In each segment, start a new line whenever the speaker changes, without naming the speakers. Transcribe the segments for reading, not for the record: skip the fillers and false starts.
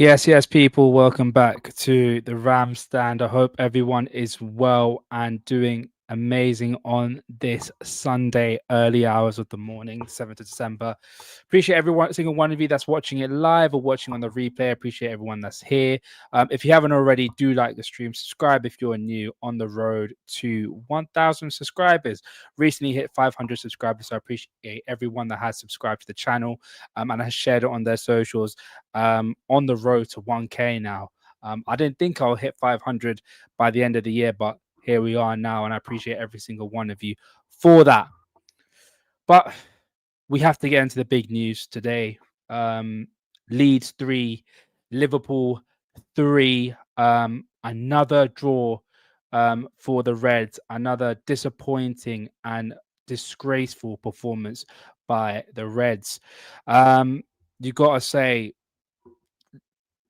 Yes, people, welcome back to the Ram Stand. I hope everyone is well and doing amazing on this Sunday, early hours of the morning, 7th of December. Appreciate everyone, single one of you that's watching it live or watching on the replay. Appreciate everyone that's here. If you haven't already, do like the stream, subscribe if you're new on the road to 1,000 subscribers. Recently hit 500 subscribers, so I appreciate everyone that has subscribed to the channel and has shared it on their socials. On the road to 1K now. I didn't think I'll hit 500 by the end of the year, but here we are now, and I appreciate every single one of you for that. But we have to get into the big news today. Leeds 3, Liverpool 3. Another draw for the Reds. Another disappointing and disgraceful performance by the Reds. You got to say,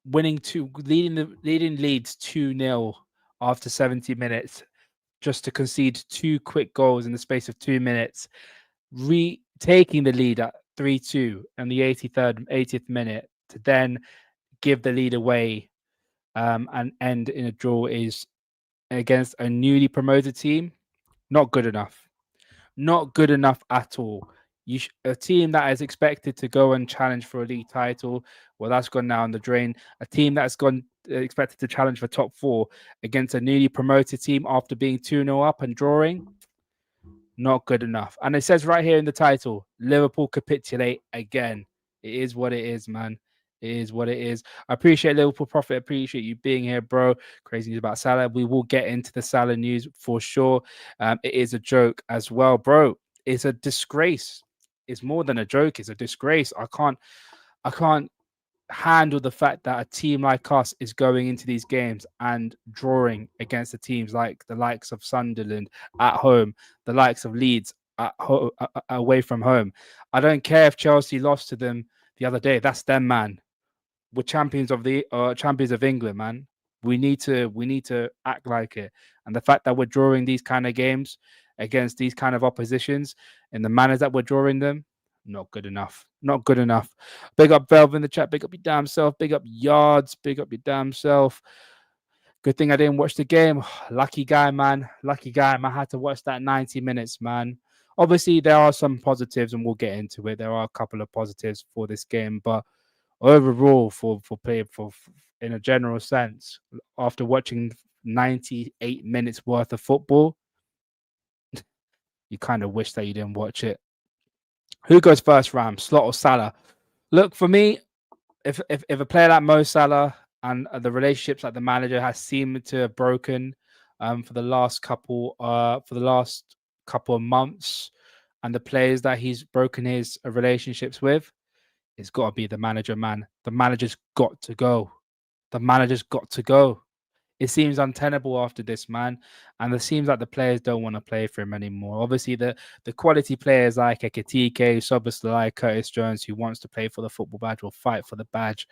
leading Leeds 2-0 after 70 minutes, just to concede two quick goals in the space of 2 minutes, taking the lead at 3-2 in the 80th minute to then give the lead away and end in a draw is against a newly promoted team. Not good enough. Not good enough at all. A team that is expected to go and challenge for a league title, well, that's gone now in the drain. A team that's gone expected to challenge for top four against a newly promoted team after being 2-0 up and drawing, not good enough. And it says right here in the title, Liverpool capitulate again. It is what it is, man. It is what it is. I appreciate Liverpool Prophet. Appreciate you being here, bro. Crazy news about Salah. We will get into the Salah news for sure. It is a joke as well, bro. It's a disgrace. It's more than a joke. It's a disgrace. I can't handle the fact that a team like us is going into these games and drawing against the teams like the likes of Sunderland at home, the likes of Leeds away from home. I don't care if Chelsea lost to them the other day. That's them, man. We're champions of England, man. We need to act like it. And the fact that we're drawing these kind of games against these kind of oppositions in the manners that we're drawing them, not good enough. Not good enough. Big up Velv in the chat. Big up your damn self. Big up Yards. Big up your damn self. Good thing I didn't watch the game. Lucky guy, man. Lucky guy. I had to watch that 90 minutes, man. Obviously, there are some positives, and we'll get into it. There are a couple of positives for this game, but overall, for play for in a general sense, after watching 98 minutes worth of football, you kind of wish that you didn't watch it. Who goes first, Ram? Slot or Salah? Look, for me, if a player like Mo Salah and the relationships that the manager has seemed to have broken for the last couple of months, and the players that he's broken his relationships with, it's got to be the manager, man. The manager's got to go. The manager's got to go. It seems untenable after this, man. And it seems like the players don't want to play for him anymore. Obviously, the quality players like Ekitike, Szoboszlai, Curtis Jones, who wants to play for the football badge, will fight for the badge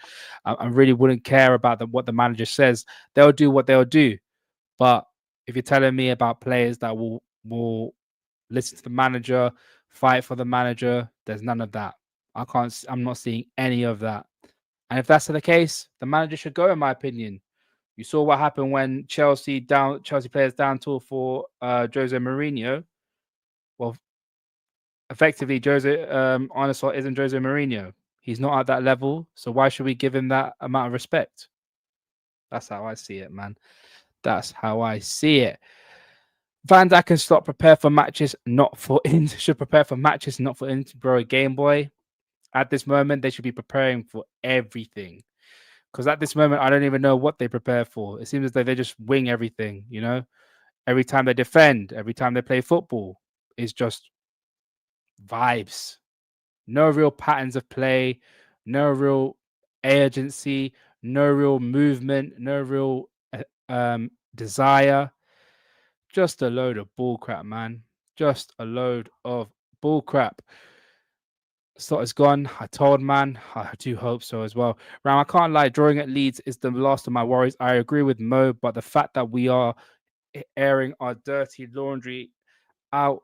and really wouldn't care about what the manager says. They'll do what they'll do. But if you're telling me about players that will listen to the manager, fight for the manager, there's none of that. I'm not seeing any of that. And if that's the case, the manager should go, in my opinion. You saw what happened when Chelsea players down tool for Jose Mourinho. Well, effectively, Jose Arneson isn't Jose Mourinho. He's not at that level. So why should we give him that amount of respect? That's how I see it, man. That's how I see it. Van Dijk and Slot prepare for matches, not for should prepare for matches, not for bro. Game Boy. At this moment, they should be preparing for everything. Because at this moment, I don't even know what they prepare for. It seems as though they just wing everything, you know? Every time they defend, every time they play football, it's just vibes. No real patterns of play, no real urgency, no real movement, no real desire. Just a load of bullcrap, man. Just a load of bullcrap. Slot is gone. I told, man. I do hope so as well. Ram, I can't lie. Drawing at Leeds is the last of my worries. I agree with Mo, but the fact that we are airing our dirty laundry out,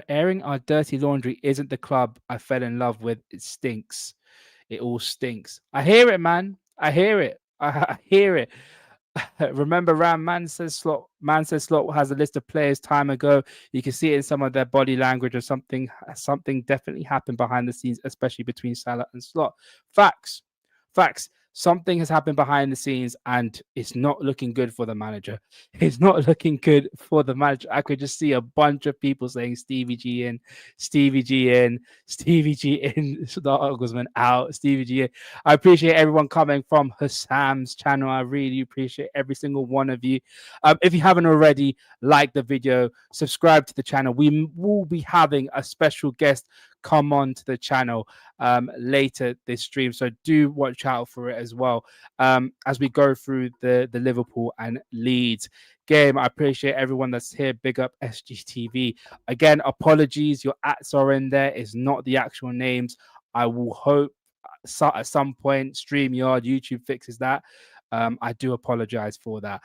airing our dirty laundry isn't the club I fell in love with. It stinks. it all stinks. I hear it, man. I hear it. I hear it. Remember, Man says Slot has a list of players time ago. You can see it in some of their body language or something. Something definitely happened behind the scenes, especially between Salah and Slot. Facts. Something has happened behind the scenes, and it's not looking good for the manager. It's not looking good for the manager. I could just see a bunch of people saying Stevie G in, Stevie G in, Stevie G in, the Ogglesman out, Stevie G in. I appreciate everyone coming from Hassam's channel. I really appreciate every single one of you. If you haven't already, like the video, subscribe to the channel. We will be having a special guest come on to the channel later this stream, so do watch out for it as well as we go through the Liverpool and Leeds game. I appreciate everyone that's here. Big up SGTV. Again, apologies, your ats are in there. It's not the actual names. I will hope at some point StreamYard, YouTube fixes that. I do apologize for that.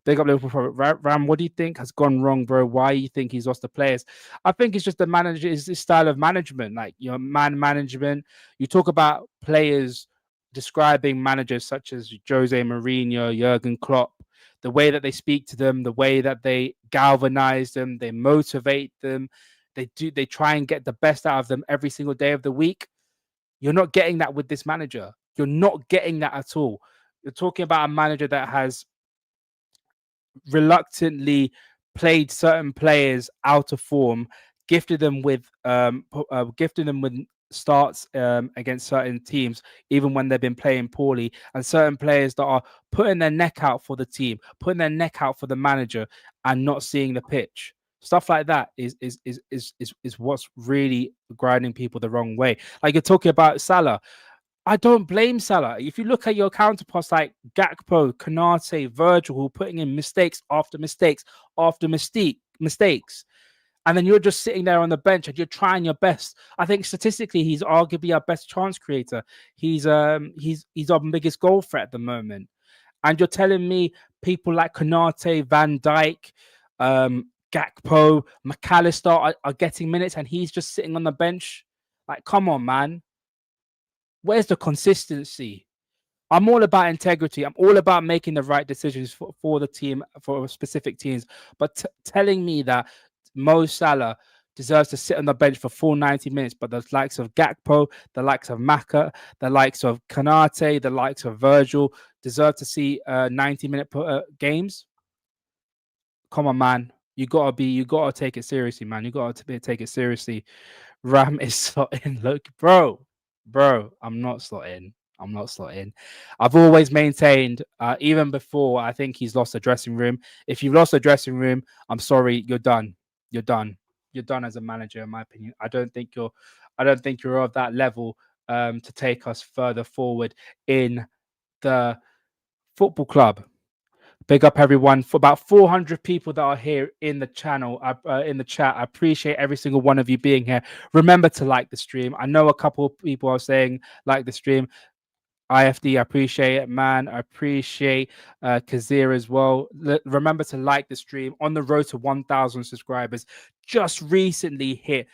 Big up Liverpool. Ram, what do you think has gone wrong, bro? Why do you think he's lost the players? I think it's just the manager, is his style of management, like, you know, man management. You talk about players describing managers such as Jose Mourinho, Jurgen Klopp, the way that they speak to them, the way that they galvanize them, they motivate them, they try and get the best out of them every single day of the week. You're not getting that with this manager. You're not getting that at all. You're talking about a manager that has reluctantly played certain players out of form, gifted them with starts against certain teams, even when they've been playing poorly, and certain players that are putting their neck out for the team, putting their neck out for the manager, and not seeing the pitch. Stuff like that is what's really grinding people the wrong way. Like, you're talking about Salah. I don't blame Salah. If you look at your counterparts like Gakpo, Konate, Virgil, who are putting in mistakes after mistakes after mistakes, and then you're just sitting there on the bench and you're trying your best. I think statistically, he's arguably our best chance creator. He's our biggest goal threat at the moment. And you're telling me people like Konate, Van Dijk, Gakpo, McAllister are getting minutes, and he's just sitting on the bench? Like, come on, man. Where's the consistency? I'm all about integrity. I'm all about making the right decisions for the team, for specific teams. But telling me that Mo Salah deserves to sit on the bench for full 90 minutes, but the likes of Gakpo, the likes of Maka, the likes of Konate, the likes of Virgil deserve to see 90-minute games? Come on, man. You gotta take it seriously, man. You gotta take it seriously. Ram is slotting. Look, bro, I'm not slotting. I've always maintained, even before I think he's lost the dressing room. If you've lost the dressing room, I'm sorry, you're done. You're done as a manager, in my opinion. I don't think you're of that level to take us further forward in the football club. Big up everyone. For about 400 people that are here in the channel, in the chat, I appreciate every single one of you being here. Remember to like the stream. I know a couple of people are saying like the stream. IFD, I appreciate it, man. I appreciate Kazir as well. Remember to like the stream. On the road to 1,000 subscribers. Just recently hit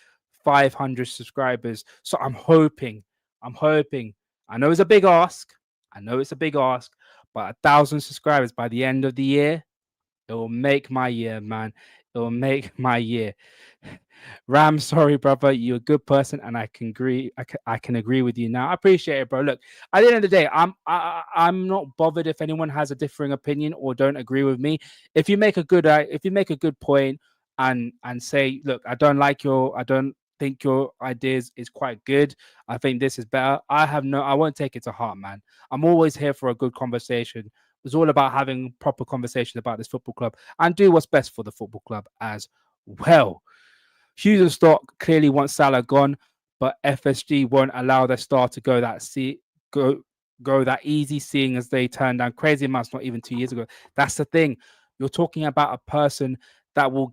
500 subscribers. So I'm hoping. I know it's a big ask. But 1,000 subscribers by the end of the year, it will make my year, man. It will make my year. Ram, sorry, brother. You're a good person, and I can agree. I can agree with you now. I appreciate it, bro. Look, at the end of the day, I'm not bothered if anyone has a differing opinion or don't agree with me. If you make a good point and say, look, I don't think your ideas is quite good. I think this is better. I won't take it to heart, man. I'm always here for a good conversation. It's all about having proper conversations about this football club and do what's best for the football club as well. Hughes and Stock clearly want Salah gone, but FSG won't allow their star to go that easy, seeing as they turned down crazy amounts not even 2 years ago. That's the thing. You're talking about a person that will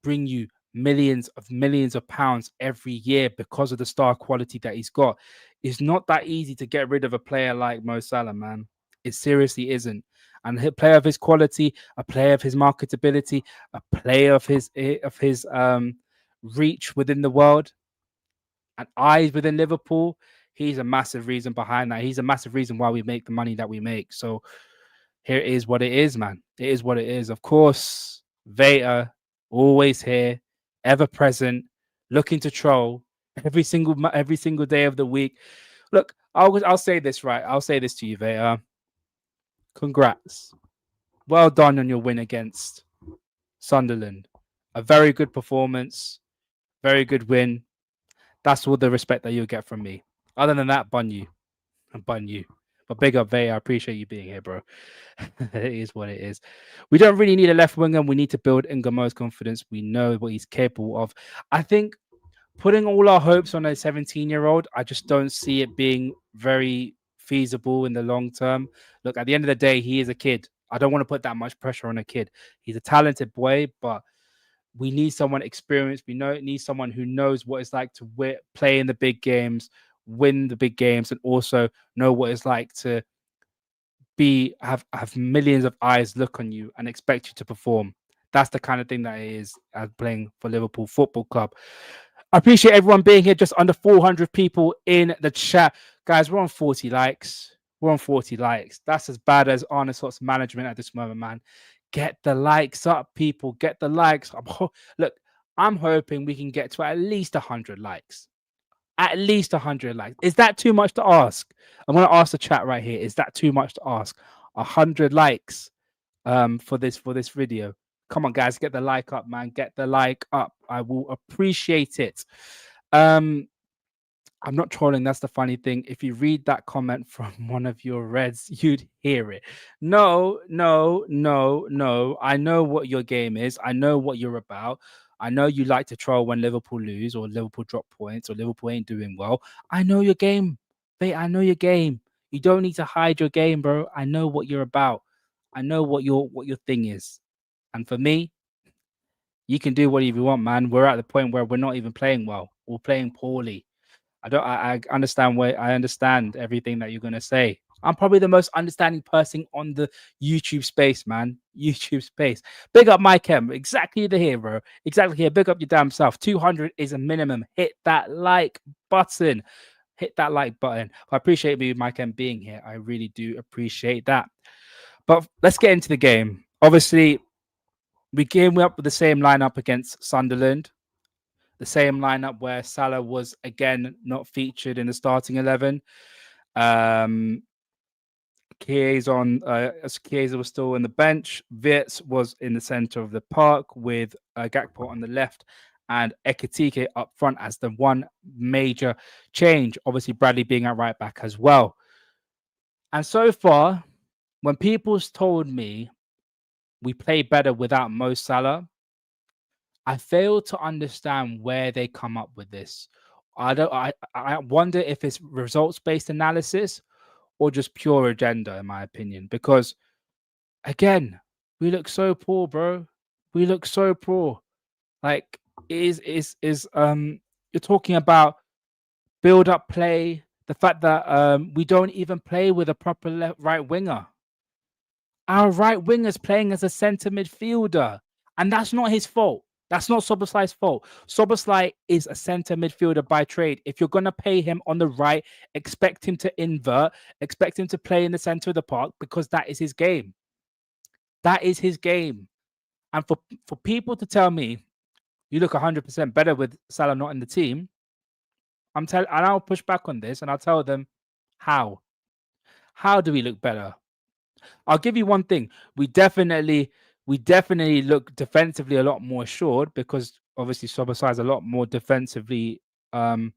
bring you millions of pounds every year because of the star quality that he's got. It's not that easy to get rid of a player like Mo Salah, man. It seriously isn't. And a player of his quality, a player of his marketability, a player of his reach within the world and eyes within Liverpool, He's a massive reason behind that. He's a massive reason why we make the money that we make. So here is what it is, man. It is what it is. Of course, Veta, always here, ever present, looking to troll every single day of the week. Look, I'll say this, right. I'll say this to you, Veta. Congrats. Well done on your win against Sunderland. A very good performance. Very good win. That's all the respect that you'll get from me. Other than that, bun you. But big up, Vey. I appreciate you being here, bro. It is what it is. We don't really need a left winger. We need to build Ngamo's confidence. We know what he's capable of. I think putting all our hopes on a 17-year-old, I just don't see it being very feasible in the long term. Look, at the end of the day, he is a kid. I don't want to put that much pressure on a kid. He's a talented boy, but we need someone experienced. We need someone who knows what it's like to play in the big games, win the big games, and also know what it's like to have millions of eyes look on you and expect you to perform. That's the kind of thing that it is as playing for Liverpool Football Club. I appreciate everyone being here. Just under 400 people in the chat. Guys, we're on 40 likes. We're on 40 likes. That's as bad as Arne Slott's management at this moment, man. Get the likes up, people. Get the likes. Look, I'm hoping we can get to at least 100 likes. At least 100 likes. Is that too much to ask? I'm going to ask the chat right here. Is that too much to ask? 100 likes for this video. Come on, guys. Get the like up, man. Get the like up. I will appreciate it. I'm not trolling. That's the funny thing. If you read that comment from one of your Reds, you'd hear it. No. I know what your game is. I know what you're about. I know you like to troll when Liverpool lose or Liverpool drop points or Liverpool ain't doing well. I know your game. Mate, I know your game. You don't need to hide your game, bro. I know what you're about. I know what your thing is. And for me, you can do whatever you want, man. We're at the point where we're not even playing well. We're playing poorly. I understand everything that you're gonna say. I'm probably the most understanding person on the YouTube space, man. YouTube space. Big up Mike M. Exactly the hero. Exactly here. Big up your damn self. 200 is a minimum. Hit that like button. Hit that like button. I appreciate you, Mike M, being here. I really do appreciate that. But let's get into the game. Obviously, we came up with the same lineup against Sunderland. The same lineup where Salah was again not featured in the starting 11. Chiesa was still on the bench. Wirtz was in the center of the park with Gakpo on the left and Ekitike up front as the one major change. Obviously, Bradley being at right back as well. And so far, when people's told me we play better without Mo Salah, I fail to understand where they come up with this. I wonder if it's results-based analysis or just pure agenda, in my opinion. Because again, we look so poor, bro. We look so poor. Like, you're talking about build-up play, the fact that we don't even play with a proper right winger. Our right winger's playing as a center midfielder, and that's not his fault. That's not Szoboszlai's fault. Szoboszlai is a center midfielder by trade. If you're going to pay him on the right, expect him to invert, expect him to play in the center of the park because that is his game. That is his game. And for people to tell me you look 100% better with Salah not in the team, and I'll push back on this and I'll tell them how. How do we look better? I'll give you one thing. We definitely look defensively a lot more assured because obviously Szoboszlai is a lot more defensively better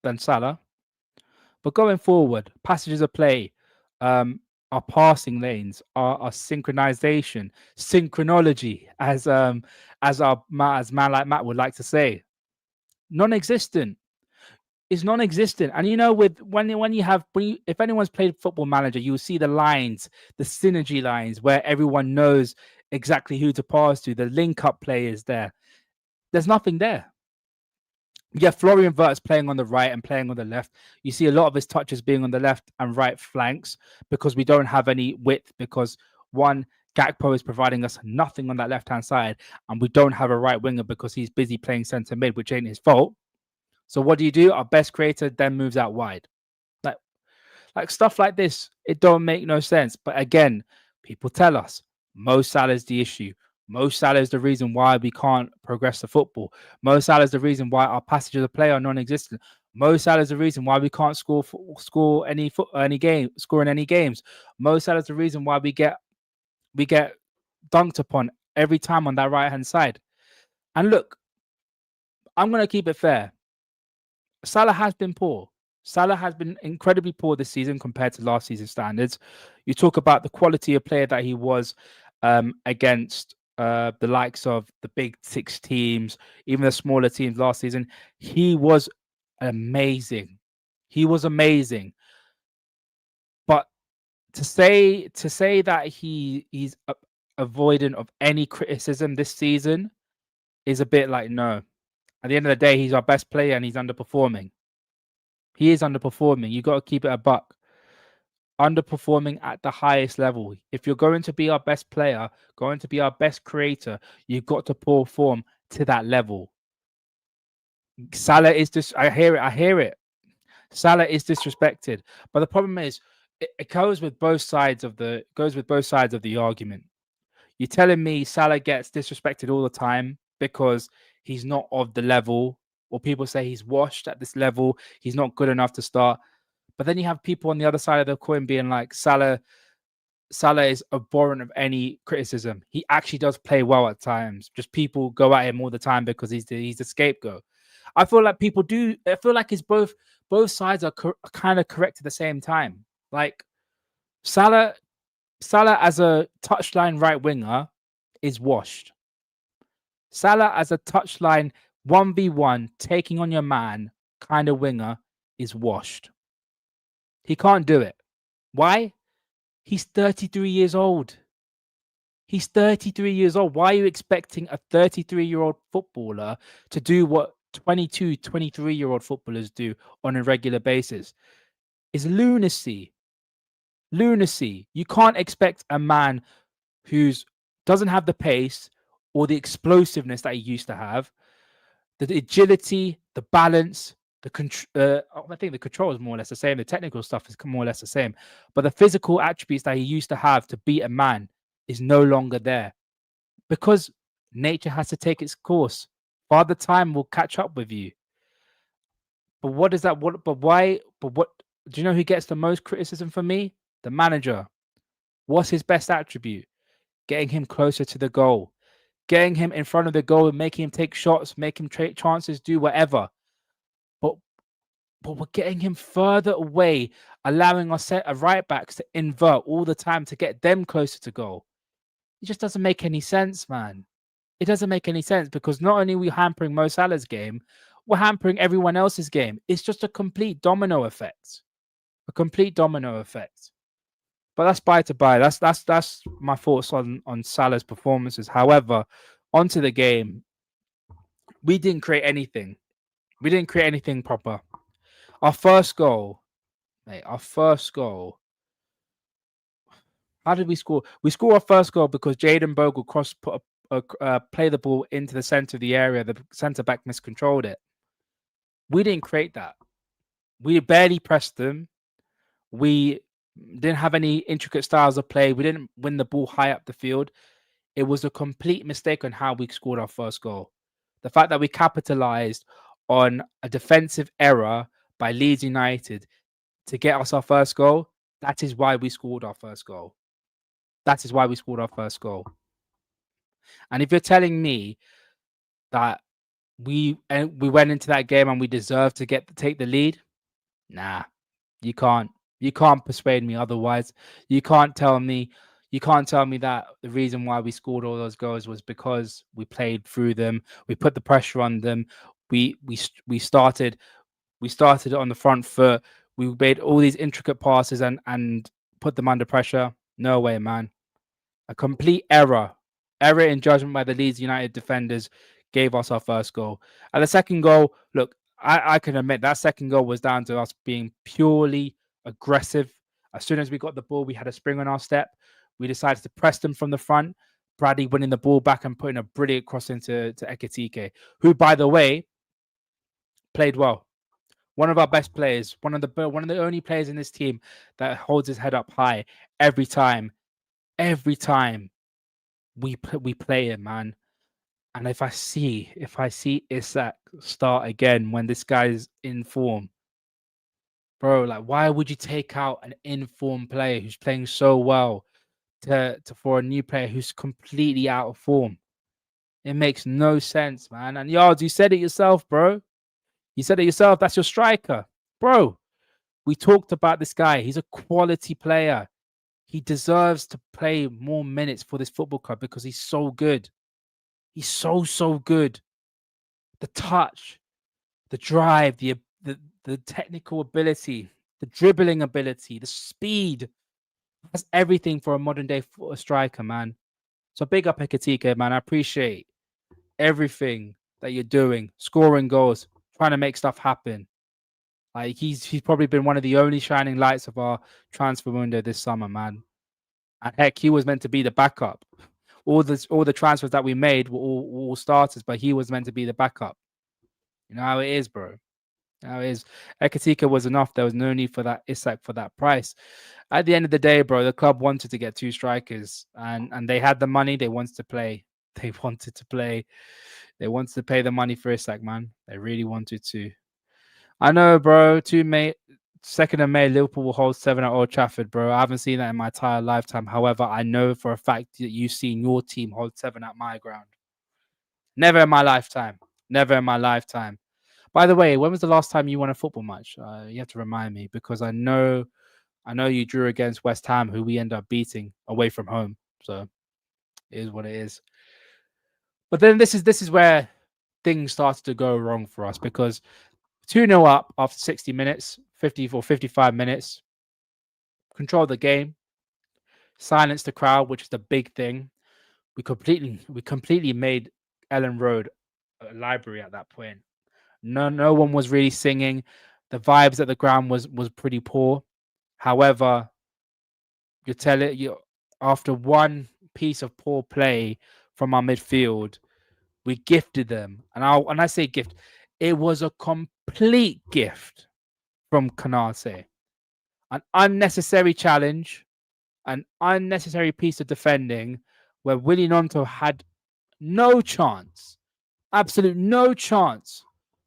than Salah. But going forward, passages of play, our passing lanes, our synchronization, synchronology, as man like Matt would like to say, non-existent. Is non-existent. And you know, if anyone's played Football Manager, you'll see the lines, the synergy lines where everyone knows exactly who to pass to. The link-up play is there. There's nothing there. Yeah, Florian Wirtz playing on the right and playing on the left. You see a lot of his touches being on the left and right flanks because we don't have any width. Because one, Gakpo is providing us nothing on that left-hand side, and we don't have a right winger because he's busy playing centre mid, which ain't his fault. So what do? Our best creator then moves out wide. Like stuff like this, it don't make no sense. But again, people tell us Mo Salah is the issue. Mo Salah is the reason why we can't progress the football. Mo Salah is the reason why our passages of play are non-existent. Mo Salah is the reason why we can't score any games. Mo Salah is the reason why we get dunked upon every time on that right hand side. And look, I'm gonna keep it fair. Salah has been poor. Salah has been incredibly poor this season compared to last season's standards. You talk about the quality of player that he was against the likes of the big six teams, even the smaller teams last season. He was amazing. He was amazing. But to say that he's avoidant of any criticism this season is a bit like, no. At the end of the day, he's our best player and he's underperforming. He is underperforming. You got to keep it a buck. Underperforming at the highest level. If you're going to be our best player, going to be our best creator, you've got to perform to that level. Salah is this. I hear it. Salah is disrespected. But the problem is, it goes with both sides of the argument. You're telling me Salah gets disrespected all the time because he's not of the level, or people say he's washed at this level, he's not good enough to start. But then you have people on the other side of the coin being like, Salah is abhorrent of any criticism. He actually does play well at times. Just people go at him all the time because he's the scapegoat. I feel like people do. I feel like it's both sides are kind of correct at the same time. Like Salah as a touchline right winger is washed. Salah as a touchline 1v1 taking on your man kind of winger is washed. He can't do it. Why? He's 33 years old. He's 33 years old. Why are you expecting a 33-year-old footballer to do what 22, 23-year-old footballers do on a regular basis? It's lunacy. Lunacy. You can't expect a man who doesn't have the pace or the explosiveness that he used to have, the agility, the balance, I think the control is more or less the same. The technical stuff is more or less the same. But the physical attributes that he used to have to beat a man is no longer there because nature has to take its course. Father Time will catch up with you. But what is that? But why? But what? Do you know who gets the most criticism from me? The manager. What's his best attribute? Getting him closer to the goal. Getting him in front of the goal and making him take shots, make him take chances, do whatever. But we're getting him further away, allowing our right backs to invert all the time to get them closer to goal. It just doesn't make any sense, man. It doesn't make any sense because not only are we hampering Mo Salah's game, we're hampering everyone else's game. It's just a complete domino effect. A complete domino effect. But that's by to buy. That's my thoughts on Salah's performances. However, onto the game, we didn't create anything. We didn't create anything proper. Our first goal, mate. Our first goal. How did we score? We scored our first goal because Jaden Bogle play the ball into the center of the area. The centre back miscontrolled it. We didn't create that. We barely pressed them. We didn't have any intricate styles of play. We didn't win the ball high up the field. It was a complete mistake on how we scored our first goal. The fact that we capitalized on a defensive error by Leeds United to get us our first goal, that is why we scored our first goal. That is why we scored our first goal. And if you're telling me that we went into that game and we deserved to take the lead, nah, you can't. You can't persuade me otherwise. You can't tell me that the reason why we scored all those goals was because we played through them. We put the pressure on them. We started on the front foot. We made all these intricate passes and put them under pressure. No way, man. A complete error in judgment by the Leeds United defenders gave us our first goal. And the second goal, look, I can admit that second goal was down to us being purely aggressive. As soon as we got the ball, we had a spring on our step. We decided to press them from the front. Bradley winning the ball back and putting a brilliant cross into Ekitike, who, by the way, played well. One of our best players, one of the only players in this team that holds his head up high every time we play him, man. And if I see Isak start again when this guy's in form, bro, like why would you take out an in-form player who's playing so well to for a new player who's completely out of form? It makes no sense, man. And Yards, you said it yourself, bro. You said it yourself. That's your striker, bro. We talked about this guy. He's a quality player. He deserves to play more minutes for this football club because he's so good. He's so good. The touch, the drive, the technical ability, the dribbling ability, the speed. That's everything for a modern day striker, man. So big up Ekatike, man. I appreciate everything that you're doing, scoring goals, trying to make stuff happen. Like he's probably been one of the only shining lights of our transfer window this summer, man. And heck, he was meant to be the backup. All the transfers that we made were all starters, but he was meant to be the backup. You know how it is, bro. How it is. Ekatika was enough. There was no need for that Isak for that price. At the end of the day, bro, the club wanted to get 2 strikers, and they had the money. They wanted to play. They wanted to play. They wanted to pay the money for Isak, man. They really wanted to. I know, bro. 2nd of May, Liverpool will hold 7 at Old Trafford, bro. I haven't seen that in my entire lifetime. However, I know for a fact that you've seen your team hold 7 at my ground. Never in my lifetime. Never in my lifetime. By the way, when was the last time you won a football match? You have to remind me because I know you drew against West Ham, who we end up beating away from home. So it is what it is. But then this is where things started to go wrong for us because 2-0 up after 60 minutes, 50 or 55 minutes, controlled the game, silenced the crowd, which is the big thing. We completely made Ellen Road a library at that point. No one was really singing. The vibes at the ground was pretty poor. However, after one piece of poor play from our midfield, we gifted them. And I say gift, it was a complete gift from Konate. An unnecessary challenge, an unnecessary piece of defending where Willie Nonto had no chance, absolute no chance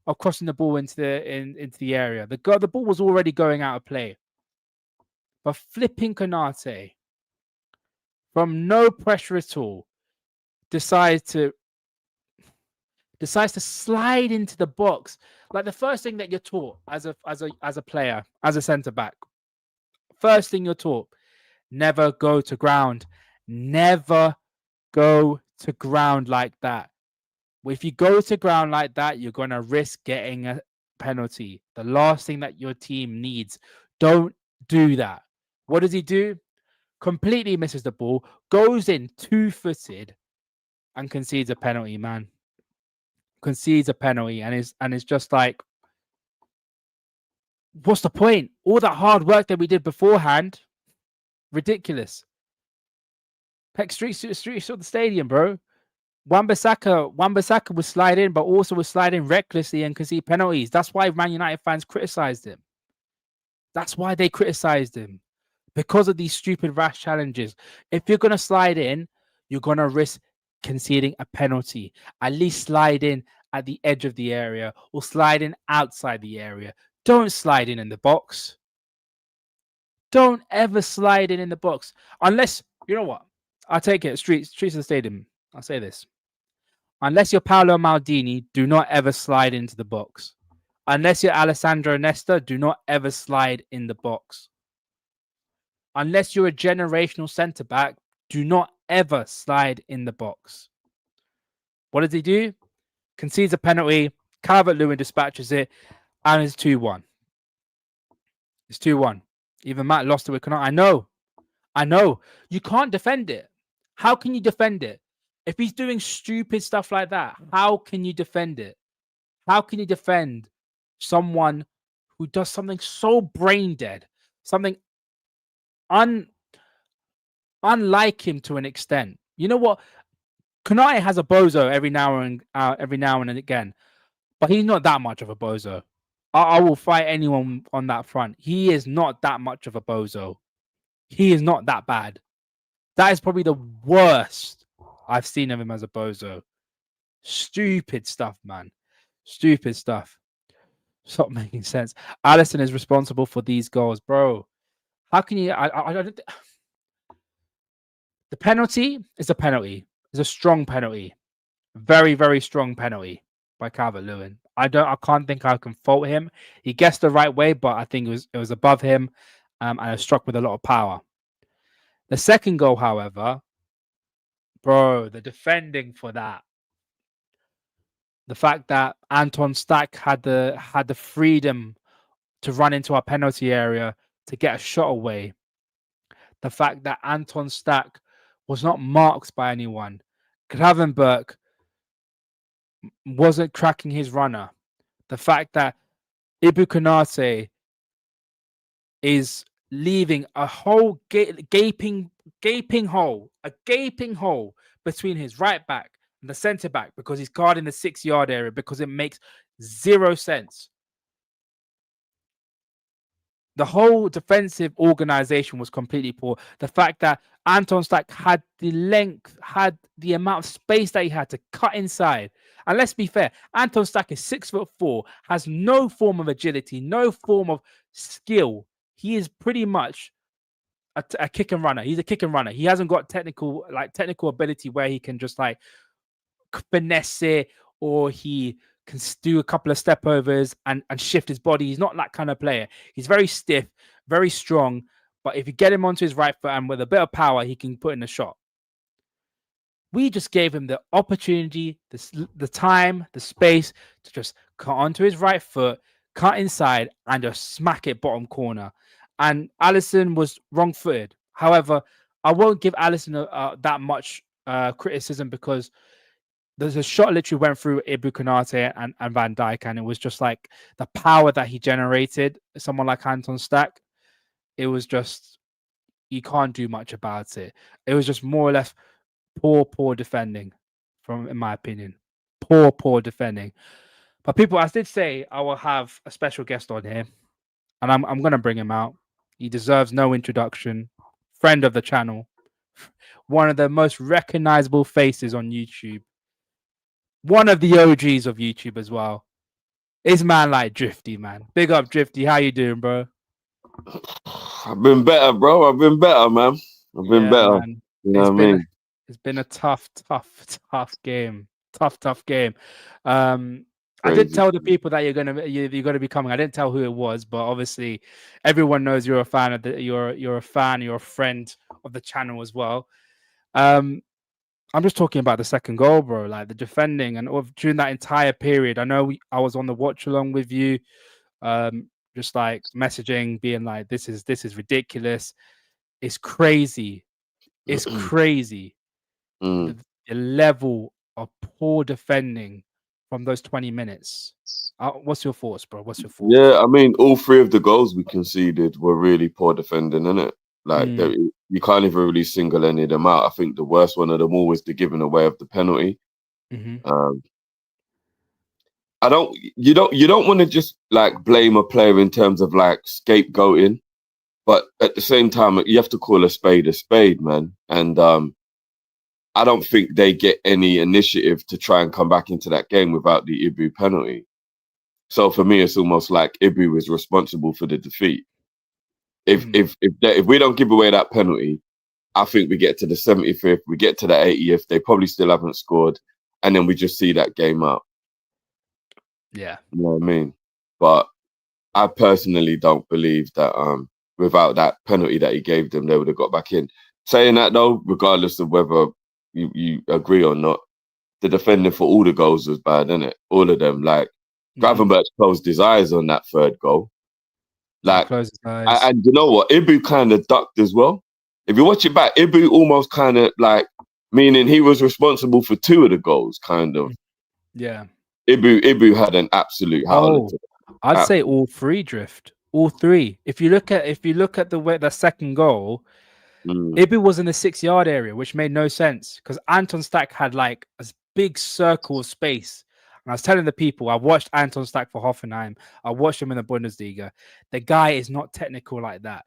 of crossing the ball into the area. The ball was already going out of play. But flipping Konate from no pressure at all decides to slide into the box. Like the first thing that you're taught as a player, as a centre back, first thing you're taught, never go to ground. Never go to ground like that. If you go to ground like that, you're going to risk getting a penalty. The last thing that your team needs. Don't do that. What does he do? Completely misses the ball, goes in 2-footed and concedes a penalty, man. Concedes a penalty and it's just like, what's the point? All that hard work that we did beforehand, ridiculous. Peck Street saw the stadium, bro. Wan-Bissaka would slide in, but also would slide in recklessly and concede penalties. That's why Man United fans criticized him. That's why they criticized him. Because of these stupid rash challenges. If you're going to slide in, you're going to risk conceding a penalty. At least slide in at the edge of the area or slide in outside the area. Don't slide in the box. Don't ever slide in the box. Unless, you know what? I'll take it. Streets of the stadium. I'll say this. Unless you're Paolo Maldini, do not ever slide into the box. Unless you're Alessandro Nesta, do not ever slide in the box. Unless you're a generational centre-back, do not ever slide in the box. What does he do? Concedes a penalty. Calvert-Lewin dispatches it. And it's 2-1. It's 2-1. Even Matt lost it with Konate. I know. You can't defend it. How can you defend it? If he's doing stupid stuff like that, how can you defend it? How can you defend someone who does something so brain dead? Something unlike him to an extent. You know what? Konate has a bozo every now and again. but he's not that much of a bozo. I will fight anyone on that front. He is not that much of a bozo. He is not that bad. That is probably the worst I've seen of him as a bozo. Stupid stuff, man. Stupid stuff. Stop making sense. Alisson is responsible for these goals, bro. How can you? I don't. The penalty is a penalty. It's a strong penalty. Very, very strong penalty by Calvert-Lewin. I can't think I can fault him. He guessed the right way, but I think it was above him, and it struck with a lot of power. The second goal, however, bro, the defending for that, the fact that Anton Stach had the freedom to run into our penalty area to get a shot away, the fact that Anton Stach was not marked by anyone, Gravenberch wasn't tracking his runner, the fact that Konate is leaving a whole gaping hole between his right back and the centre back because he's guarding the 6-yard area, because it makes zero sense. The whole defensive organization was completely poor. The fact that Anton Stach had the length, had the amount of space that he had to cut inside. And let's be fair, Anton Stach is 6'4", has no form of agility, no form of skill. He is pretty much a kick and runner. He's a kick and runner. He hasn't got technical ability where he can just like finesse it, or he can do a couple of step overs and shift his body. He's not that kind of player. He's very stiff, very strong. But if you get him onto his right foot and with a bit of power, he can put in a shot. We just gave him the opportunity, the time, the space to just cut onto his right foot, cut inside, and just smack it bottom corner. And Alisson was wrong-footed. However, I won't give Alisson that much criticism, because there's a shot literally went through Konate and Van Dijk, and it was just like the power that he generated. Someone like Anton Stach, it was just, you can't do much about it. It was just more or less poor defending, in my opinion. Poor defending. But people, I did say I will have a special guest on here, and I'm going to bring him out. He deserves no introduction. Friend of the channel. One of the most recognizable faces on YouTube. One of the OGs of YouTube as well. It's man like Drifty, man. Big up, Drifty. How you doing, bro?
I've been better, bro. I've been better, man. I've been better.
Man.
You know what I mean?
It's been a tough game. Tough game. I did tell the people that you're gonna be coming. I didn't tell who it was, but obviously everyone knows you're a fan of you're a friend of the channel as well. I'm just talking about the second goal, bro. Like the defending, and during that entire period, I know I was on the watch along with you, just like messaging, being like, "This is ridiculous. It's crazy. It's crazy." The level of poor defending from those 20 minutes. What's your thoughts, bro? What's your thoughts?
Yeah, I mean, all three of the goals we conceded were really poor defending, innit? Like, you can't even really single any of them out. I think the worst one of them all was the giving away of the penalty. You don't want to just like blame a player in terms of like scapegoating, but at the same time, you have to call a spade, man. And I don't think they get any initiative to try and come back into that game without the Ibu penalty. So for me, it's almost like Ibu was responsible for the defeat. If we don't give away that penalty, I think we get to the 75th, we get to the 80th, they probably still haven't scored, and then we just see that game out.
Yeah.
You know what I mean? But I personally don't believe that without that penalty that he gave them, they would have got back in. Saying that though, regardless of whether you agree or not, the defending for all the goals was bad, innit? All of them. Like, Gravenberch closed his eyes on that third goal. Like, and you know what? Ibu kind of ducked as well. If you watch it back, Ibu almost kind of like, meaning he was responsible for two of the goals, kind of.
Yeah.
Ibu had an absolute howler.
I'd say all three, Drift. All three. If you look at the second goal, Ibu was in the 6-yard area, which made no sense because Anton Stach had like a big circle of space. I was telling the people, I watched Anton Stach for Hoffenheim. I watched him in the Bundesliga. The guy is not technical like that.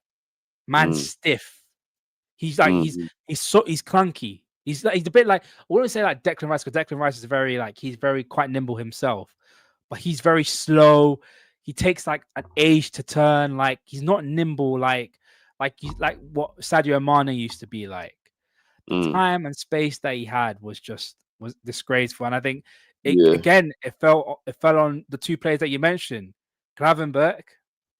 Man's stiff. He's like he's clunky. He's a bit like, I wouldn't say like Declan Rice, because Declan Rice is very like, he's very quite nimble himself, but he's very slow. He takes like an age to turn. Like he's not nimble like he's like what Sadio Mane used to be like. The time and space that he had was disgraceful, and I think it fell on the two players that you mentioned, Gravenberg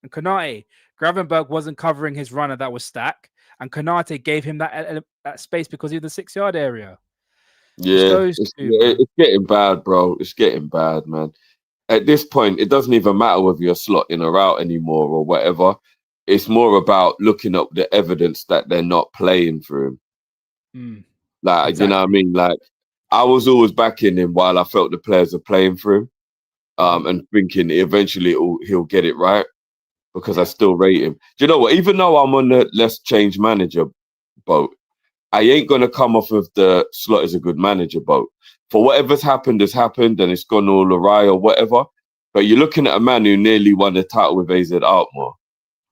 and Konate. Gravenberg wasn't covering his runner that was Stach, and Konate gave him that space because he was the 6-yard area.
Yeah, it's getting bad, bro. It's getting bad, man. At this point, it doesn't even matter whether you're slotting or out anymore or whatever. It's more about looking up the evidence that they're not playing for him. Like, exactly. You know what I mean? Like, I was always backing him while I felt the players are playing for him, and thinking eventually he'll get it right, because I still rate him. Do you know what? Even though I'm on the let's change manager boat, I ain't going to come off of the slot as a good manager boat. For whatever's happened has happened, and it's gone all awry or whatever. But you're looking at a man who nearly won the title with AZ Alkmaar.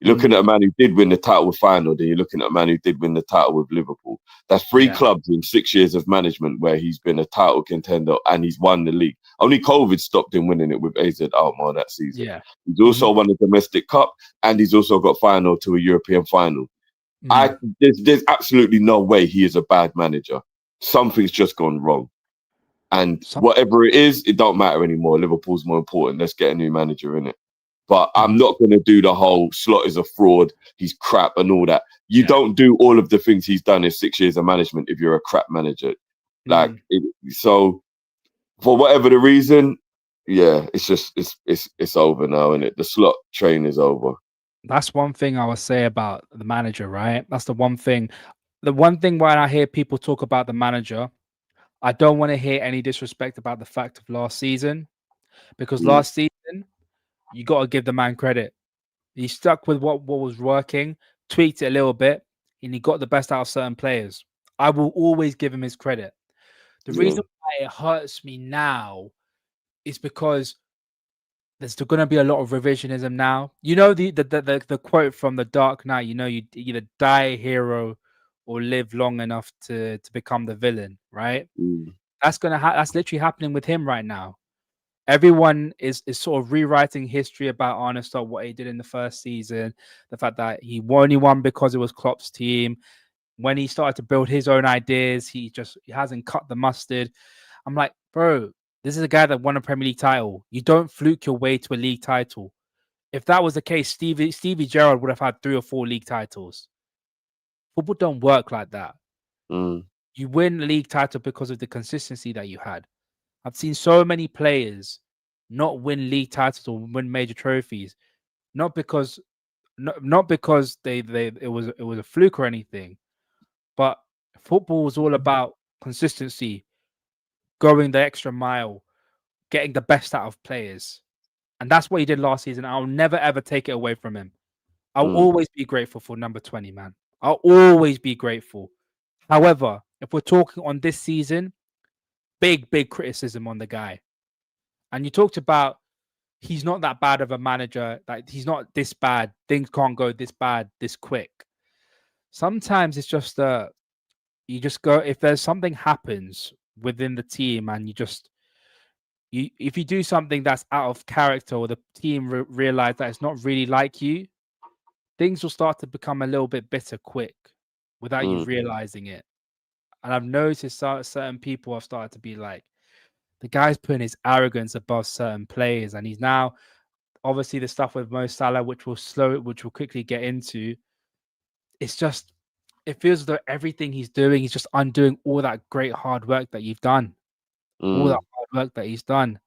You're looking at a man who did win the title with Feyenoord, and you're looking at a man who did win the title with Liverpool. That's 3 clubs in 6 years of management where he's been a title contender and he's won the league. Only COVID stopped him winning it with AZ Alkmaar that season. Yeah. He's also won the domestic cup, and he's also got Feyenoord to a European final. There's absolutely no way he is a bad manager. Something's just gone wrong. And whatever it is, it don't matter anymore. Liverpool's more important. Let's get a new manager in it. But I'm not going to do the whole Slot is a fraud, he's crap and all that. You don't do all of the things he's done in 6 years of management if you're a crap manager. So for whatever the reason, it's just, it's over now, innit? The Slot train is over.
That's one thing I would say about the manager, right? That's the one thing. The one thing when I hear people talk about the manager, I don't want to hear any disrespect about the fact of last season, because last season, you got to give the man credit. He stuck with what was working, tweaked it a little bit, and he got the best out of certain players. I will always give him his credit. The reason why it hurts me now is because there's going to be a lot of revisionism now. You know the quote from The Dark Knight, you know, you either die a hero or live long enough to become the villain, right? That's literally happening with him right now. Everyone is sort of rewriting history about Arne Slot, what he did in the first season, the fact that he only won because it was Klopp's team. When he started to build his own ideas, he hasn't cut the mustard. I'm like, bro, this is a guy that won a Premier League title. You don't fluke your way to a league title. If that was the case, Stevie Gerrard would have had 3 or 4 league titles. Football don't work like that. You win a league title because of the consistency that you had. I've seen so many players not win league titles or win major trophies, not because it was a fluke or anything, but football was all about consistency, going the extra mile, getting the best out of players, and that's what he did last season. I'll never ever take it away from him. I'll always be grateful for number 20, man. I'll always be grateful. However, if we're talking on this season, big criticism on the guy. And you talked about he's not that bad of a manager, like he's not this bad. Things can't go this bad this quick. Sometimes it's just you just go, if there's something happens within the team and if you do something that's out of character, or the team realize that it's not really like you, things will start to become a little bit bitter quick without you realizing it. And I've noticed certain people have started to be like, the guy's putting his arrogance above certain players, and he's now obviously the stuff with Mo Salah, which we'll quickly get into. It's just, it feels as though everything he's doing, he's just undoing all that great hard work that you've done. All that hard work that he's done.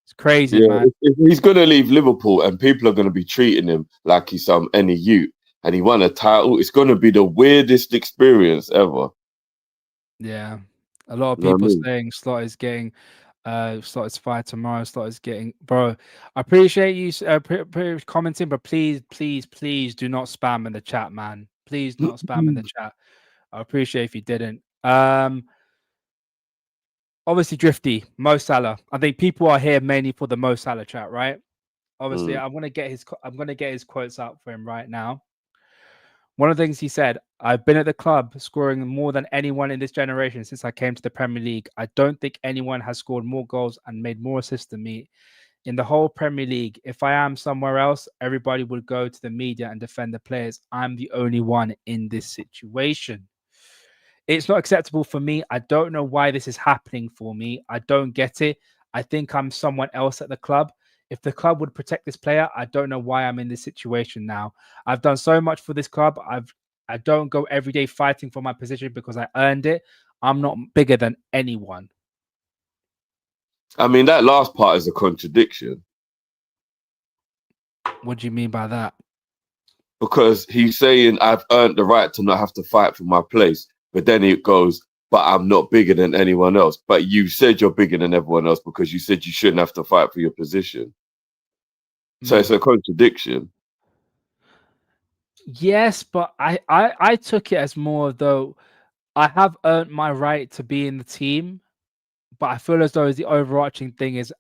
It's crazy, man.
If he's going to leave Liverpool and people are going to be treating him like he's any youth and he won a title, it's going to be the weirdest experience ever.
Yeah. A lot of people saying Slot is getting Slot is fired tomorrow. Slot is getting, bro. I appreciate you commenting, but please do not spam in the chat, man. Please do not spam in the chat. I appreciate if you didn't. obviously Drifty, Mo Salah. I think people are here mainly for the Mo Salah chat, right? Obviously, I'm gonna get his quotes out for him right now. One of the things he said, I've been at the club scoring more than anyone in this generation since I came to the Premier League. I don't think anyone has scored more goals and made more assists than me in the whole Premier League. If I am somewhere else, everybody would go to the media and defend the players. I'm the only one in this situation. It's not acceptable for me. I don't know why this is happening for me. I don't get it. I think I'm someone else at the club. If the club would protect this player, I don't know why I'm in this situation now. I've done so much for this club. I don't go every day fighting for my position because I earned it. I'm not bigger than anyone.
I mean, that last part is a contradiction.
What do you mean by that?
Because he's saying I've earned the right to not have to fight for my place. But then it goes, but I'm not bigger than anyone else. But you said you're bigger than everyone else because you said you shouldn't have to fight for your position. So it's a contradiction.
Yes, but I took it as more though I have earned my right to be in the team, but I feel as though the overarching thing is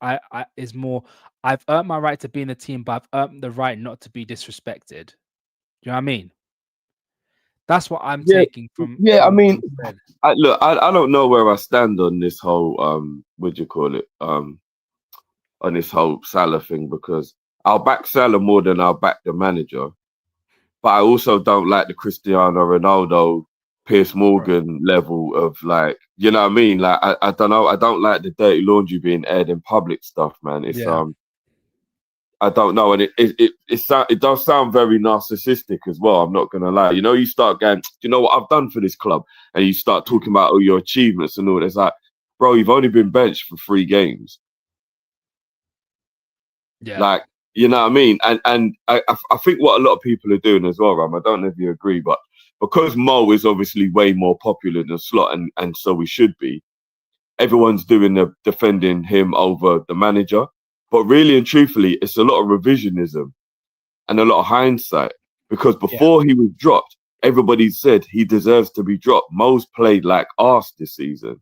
is more I've earned my right to be in the team, but I've earned the right not to be disrespected. Do you know what I mean? That's what I'm taking from.
Yeah, I mean, I don't know where I stand on this whole what do you call it? On this whole Salah thing, because I'll back Salah more than I'll back the manager. But I also don't like the Cristiano Ronaldo, Piers Morgan level of like, you know what I mean? Like I don't know, I don't like the dirty laundry being aired in public stuff, man. It's I don't know, and it does sound very narcissistic as well. I'm not gonna lie. You know, you start going, you know what I've done for this club, and you start talking about all your achievements and all. It's like, bro, you've only been benched for 3 games.
Yeah,
like, you know what I mean. And I think what a lot of people are doing as well, Ram. I don't know if you agree, but because Mo is obviously way more popular than Slot, and so we should be. Everyone's doing the defending him over the manager. But really and truthfully, it's a lot of revisionism and a lot of hindsight. Because before he was dropped, everybody said he deserves to be dropped. Mo's played like arse this season.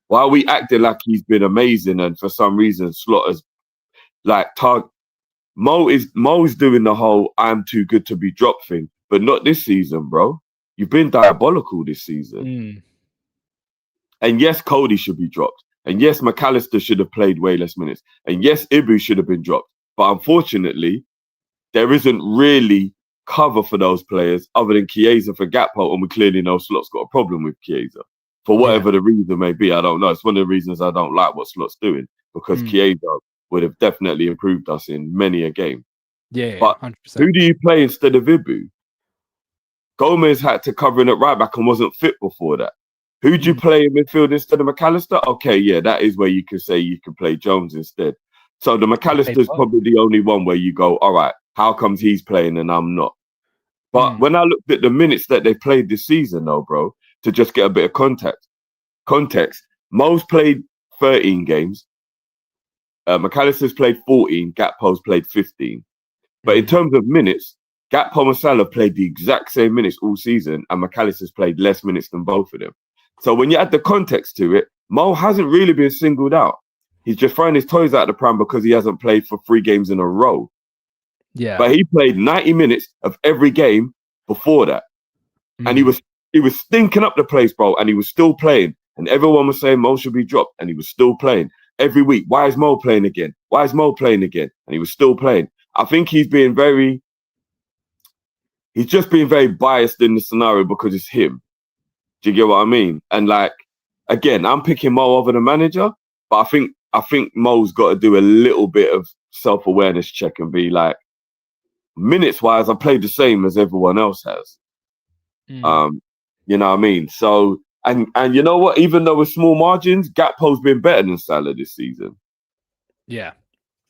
Why are we acting like he's been amazing and for some reason Slot has like Mo's doing the whole I'm too good to be dropped thing, but not this season, bro. You've been diabolical this season. And yes, Cody should be dropped. And yes, McAllister should have played way less minutes. And yes, Ibu should have been dropped. But unfortunately, there isn't really cover for those players other than Chiesa for Gakpo, and we clearly know Slot's got a problem with Chiesa. For whatever the reason may be, I don't know. It's one of the reasons I don't like what Slot's doing, because Chiesa would have definitely improved us in many a game. But
100%.
Who do you play instead of Ibu? Gomez had to cover in at right back and wasn't fit before that. Who'd you play in midfield instead of McAllister? Okay, yeah, that is where you can say you can play Jones instead. So the McAllister's probably the only one where you go, all right, how comes he's playing and I'm not? But when I looked at the minutes that they played this season, though, bro, to just get a bit of context, Mo's played 13 games. McAllister's played 14. Gakpo's played 15. But in terms of minutes, Gakpo and Salah played the exact same minutes all season, and McAllister's played less minutes than both of them. So when you add the context to it, Mo hasn't really been singled out. He's just throwing his toys out of the pram because he hasn't played for 3 games in a row.
Yeah.
But he played 90 minutes of every game before that. And he was stinking up the place, bro, and he was still playing. And everyone was saying Mo should be dropped, and he was still playing every week. Why is Mo playing again? Why is Mo playing again? And he was still playing. I think he's just being very biased in the scenario because it's him. Do you get what I mean? And like, again, I'm picking Mo over the manager, but I think Mo's got to do a little bit of self-awareness check and be like, minutes-wise, I played the same as everyone else has. You know what I mean? So, and you know what? Even though with small margins, Gakpo's been better than Salah this season.
Yeah.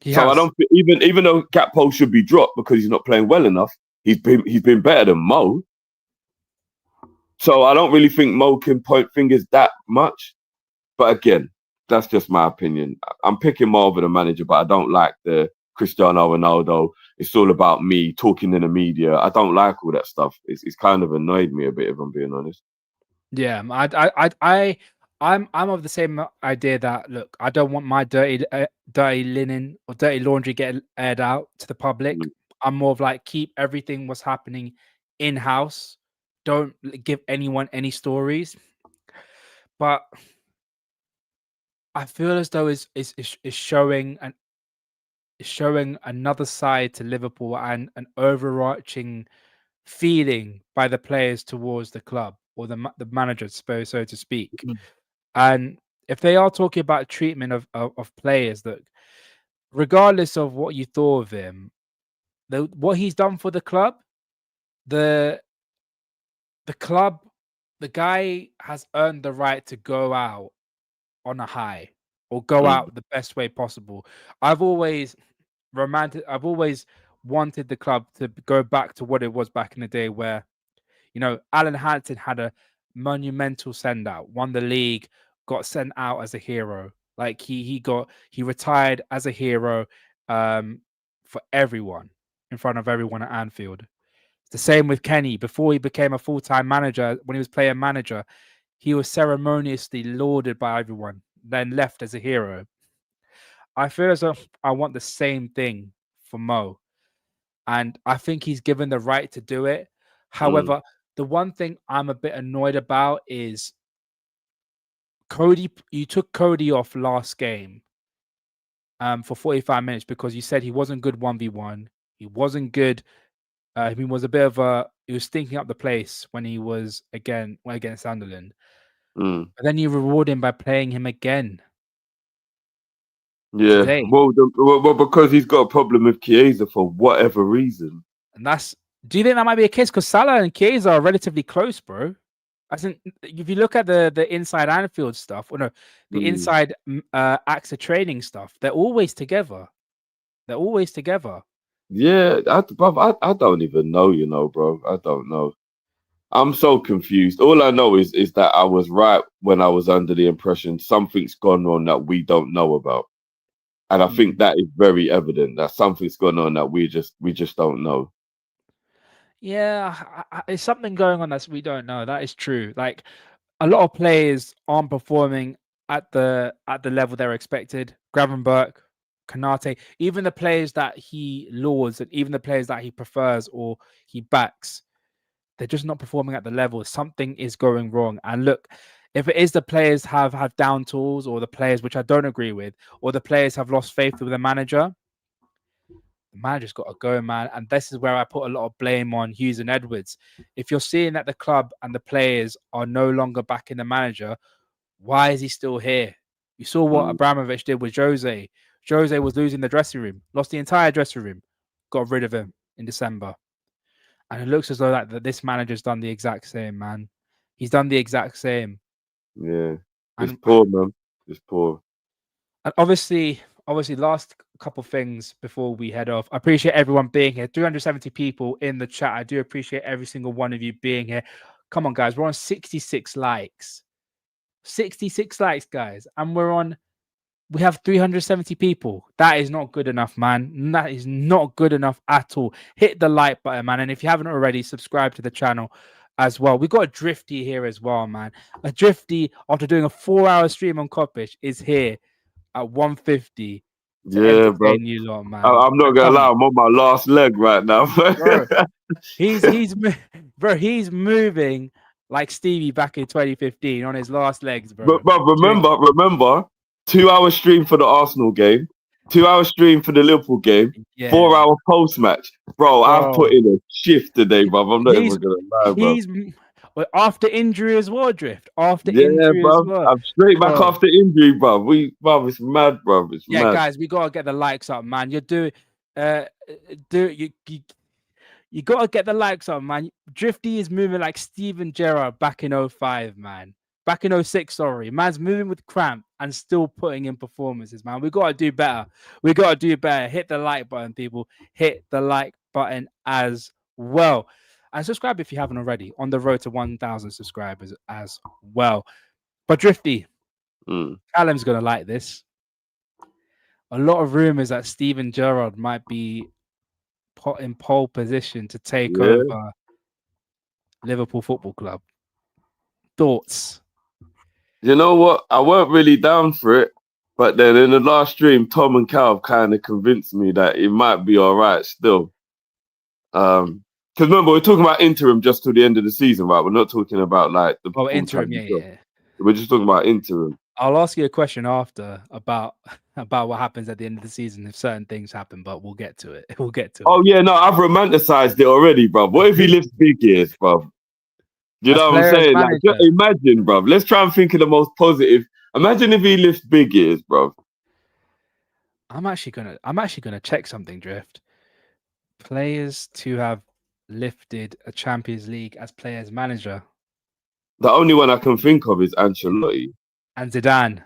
I don't even though Gakpo should be dropped because he's not playing well enough, he's been better than Mo. So I don't really think Mo can point fingers that much. But again, that's just my opinion. I'm picking Mo over the manager, but I don't like the Cristiano Ronaldo. It's all about me talking in the media. I don't like all that stuff. It's kind of annoyed me a bit, if I'm being honest.
Yeah, I'm of the same idea that look, I don't want my dirty linen or dirty laundry getting aired out to the public.
Mm,
I'm more of like keep everything what's happening in house. Don't give anyone any stories. But I feel as though is showing another side to Liverpool and an overarching feeling by the players towards the club or the manager, so to speak.
mm,
And if they are talking about treatment of players, that regardless of what you thought of him, what he's done for the club, the the club, the guy has earned the right to go out on a high or go
mm,
out the best way possible. I've always I've always wanted the club to go back to what it was back in the day where, Alan Hansen had a monumental send out, won the league, got sent out as a hero. Like he retired as a hero for everyone in front of everyone at Anfield. It's the same with Kenny. Before he became a full-time manager, when he was player manager, he was ceremoniously lauded by everyone, then left as a hero. I feel as though I want the same thing for Mo. And I think he's given the right to do it.
mm,
However, the one thing I'm a bit annoyed about is Cody. You took Cody off last game for 45 minutes because you said he wasn't good 1v1. He wasn't good. He was a bit of he was stinking up the place when he was against Sunderland.
mm.
But then you reward him by playing him again
Yeah.
today.
Well, because he's got a problem with Chiesa for whatever reason.
And do you think that might be a case? Because Salah and Chiesa are relatively close, bro. I think if you look at the inside Anfield stuff, or no, the
Mm.
inside AXA training stuff, they're always together. They're always together.
Yeah, I don't even know, bro. I don't know. I'm so confused. All I know is that I was right when I was under the impression something's gone on that we don't know about. And I think
Mm.
that is very evident that something's going on that we just don't know.
Yeah, there's something going on that we don't know. That is true. Like a lot of players aren't performing at the level they're expected. Gravenberch, Konate, even the players that he lauds and even the players that he prefers or he backs, they're just not performing at the level. Something is going wrong. And look, if it is the players have down tools, or the players, which I don't agree with, or the players have lost faith with the manager's got to go, man. And this is where I put a lot of blame on Hughes and Edwards. If you're seeing that the club and the players are no longer backing the manager, why is he still here? You saw what
Mm,
Abramovich did with Jose. Jose was losing the dressing room, lost the entire dressing room, got rid of him in December. And it looks as though that this manager's done the exact same, man. He's done the exact same.
yeah. It's
And
poor, man. It's poor.
And obviously, last couple things before we head off. I appreciate everyone being here. 370 people in the chat. I do appreciate every single one of you being here. Come on, guys. We're on 66 likes. 66 likes, guys. And we have 370 people. That is not good enough, man. That is not good enough at all. Hit the like button, man. And if you haven't already, subscribe to the channel as well. We got a Drifty here as well, man. A Drifty, after doing a 4-hour stream on Coppish, is here at 150 to
Yeah, bro.
entertain you lot, man.
I'm not gonna
Come
lie,
on,
I'm on my last leg right now.
bro. He's moving like Stevie back in 2015 on his last legs, bro.
But remember, 2 hour stream for the Arsenal game, 2 hour stream for the Liverpool game, four
Yeah,
hour post match. Bro, I've put
bro.
in a shift today, bro. I'm not
He's
even gonna lie, bro.
he's well, after injury as well, Drift. After
Yeah,
injury as
bro.
well,
I'm straight back
bro.
after injury, bro. It's mad, bro. It's
Yeah,
mad.
guys, we gotta get the likes up, man. You're doing, uh, do you gotta get the likes up, man. Drifty is moving like Steven Gerrard back in '05, man. Back in '06, sorry. Man's moving with cramp and still putting in performances, man. We gotta do better. We gotta do better. Hit the like button, people. Hit the like button as well. And subscribe if you haven't already. On the road to 1,000 subscribers as well. But Drifty,
Mm.
Callum's gonna like this. A lot of rumors that Steven Gerrard might be put in pole position to take
Yeah.
over Liverpool Football Club. Thoughts?
You know what? I weren't really down for it, but then in the last stream, Tom and Cal kind of convinced me that it might be all right still. Because remember, we're talking about interim just to the end of the season, right? We're not talking about like the
interim, yeah.
We're just talking about interim.
I'll ask you a question after about what happens at the end of the season if certain things happen, but we'll get to it. We'll get to it.
Oh yeah, no, I've romanticized it already, bro. What if he lifts big ears, bro? You know what I'm saying? Like, just imagine, bro. Let's try and think of the most positive. Imagine if he lifts big ears, bro.
I'm actually gonna check something, Drift. Players to have lifted a Champions League as players manager.
The only one I can think of is Ancelotti
and Zidane.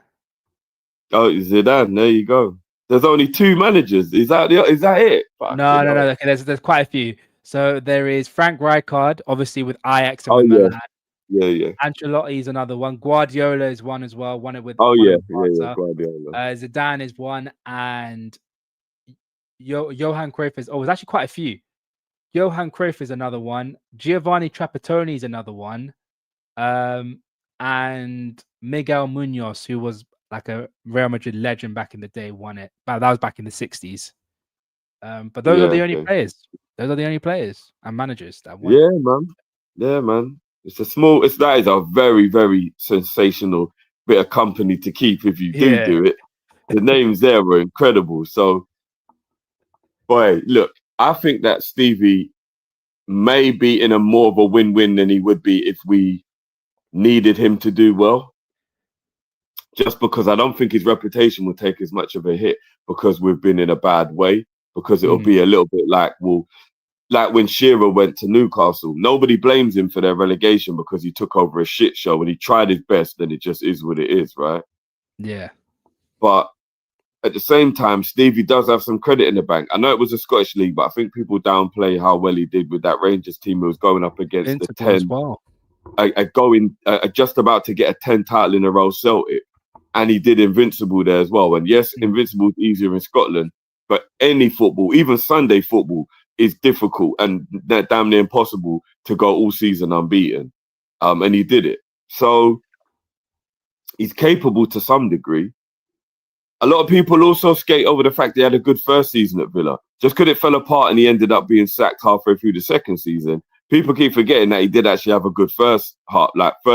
Oh, Zidane. There you go. There's only 2 managers. Is that it?
No. Okay, there's quite a few. So there is Frank Rijkaard, obviously with Ajax and
Milan.
Yeah. Ancelotti is another one. Guardiola is one as well. Won it with.
Guardiola.
Zidane is one, and Johan Cruyff is. Oh, there's actually quite a few. Johan Cruyff is another one. Giovanni Trapattoni is another one. And Miguel Munoz, who was like a Real Madrid legend back in the day, won it. But that was back in the 60s. But those are the only players. Those are the only players and managers that won.
Yeah, man. That is a very, very sensational bit of company to keep if you do it. The names there were incredible. So, boy, look, I think that Stevie may be in a more of a win-win than he would be if we needed him to do well. Just because I don't think his reputation will take as much of a hit because we've been in a bad way. Because it'll be a little bit like when Shearer went to Newcastle. Nobody blames him for their relegation because he took over a shit show and he tried his best, and it just is what it is, right?
Yeah.
But at the same time, Stevie does have some credit in the bank. I know it was a Scottish league, but I think people downplay how well he did with that Rangers team who was going up against the 10. Just about to get a 10 title in a row Celtic. And he did Invincible there as well. And yes, Invincible is easier in Scotland, but any football, even Sunday football, is difficult and damn near impossible to go all season unbeaten. And he did it. So he's capable to some degree. A lot of people also skate over the fact they had a good first season at Villa. Just because it fell apart and he ended up being sacked halfway through the second season, people keep forgetting that he did actually have a good first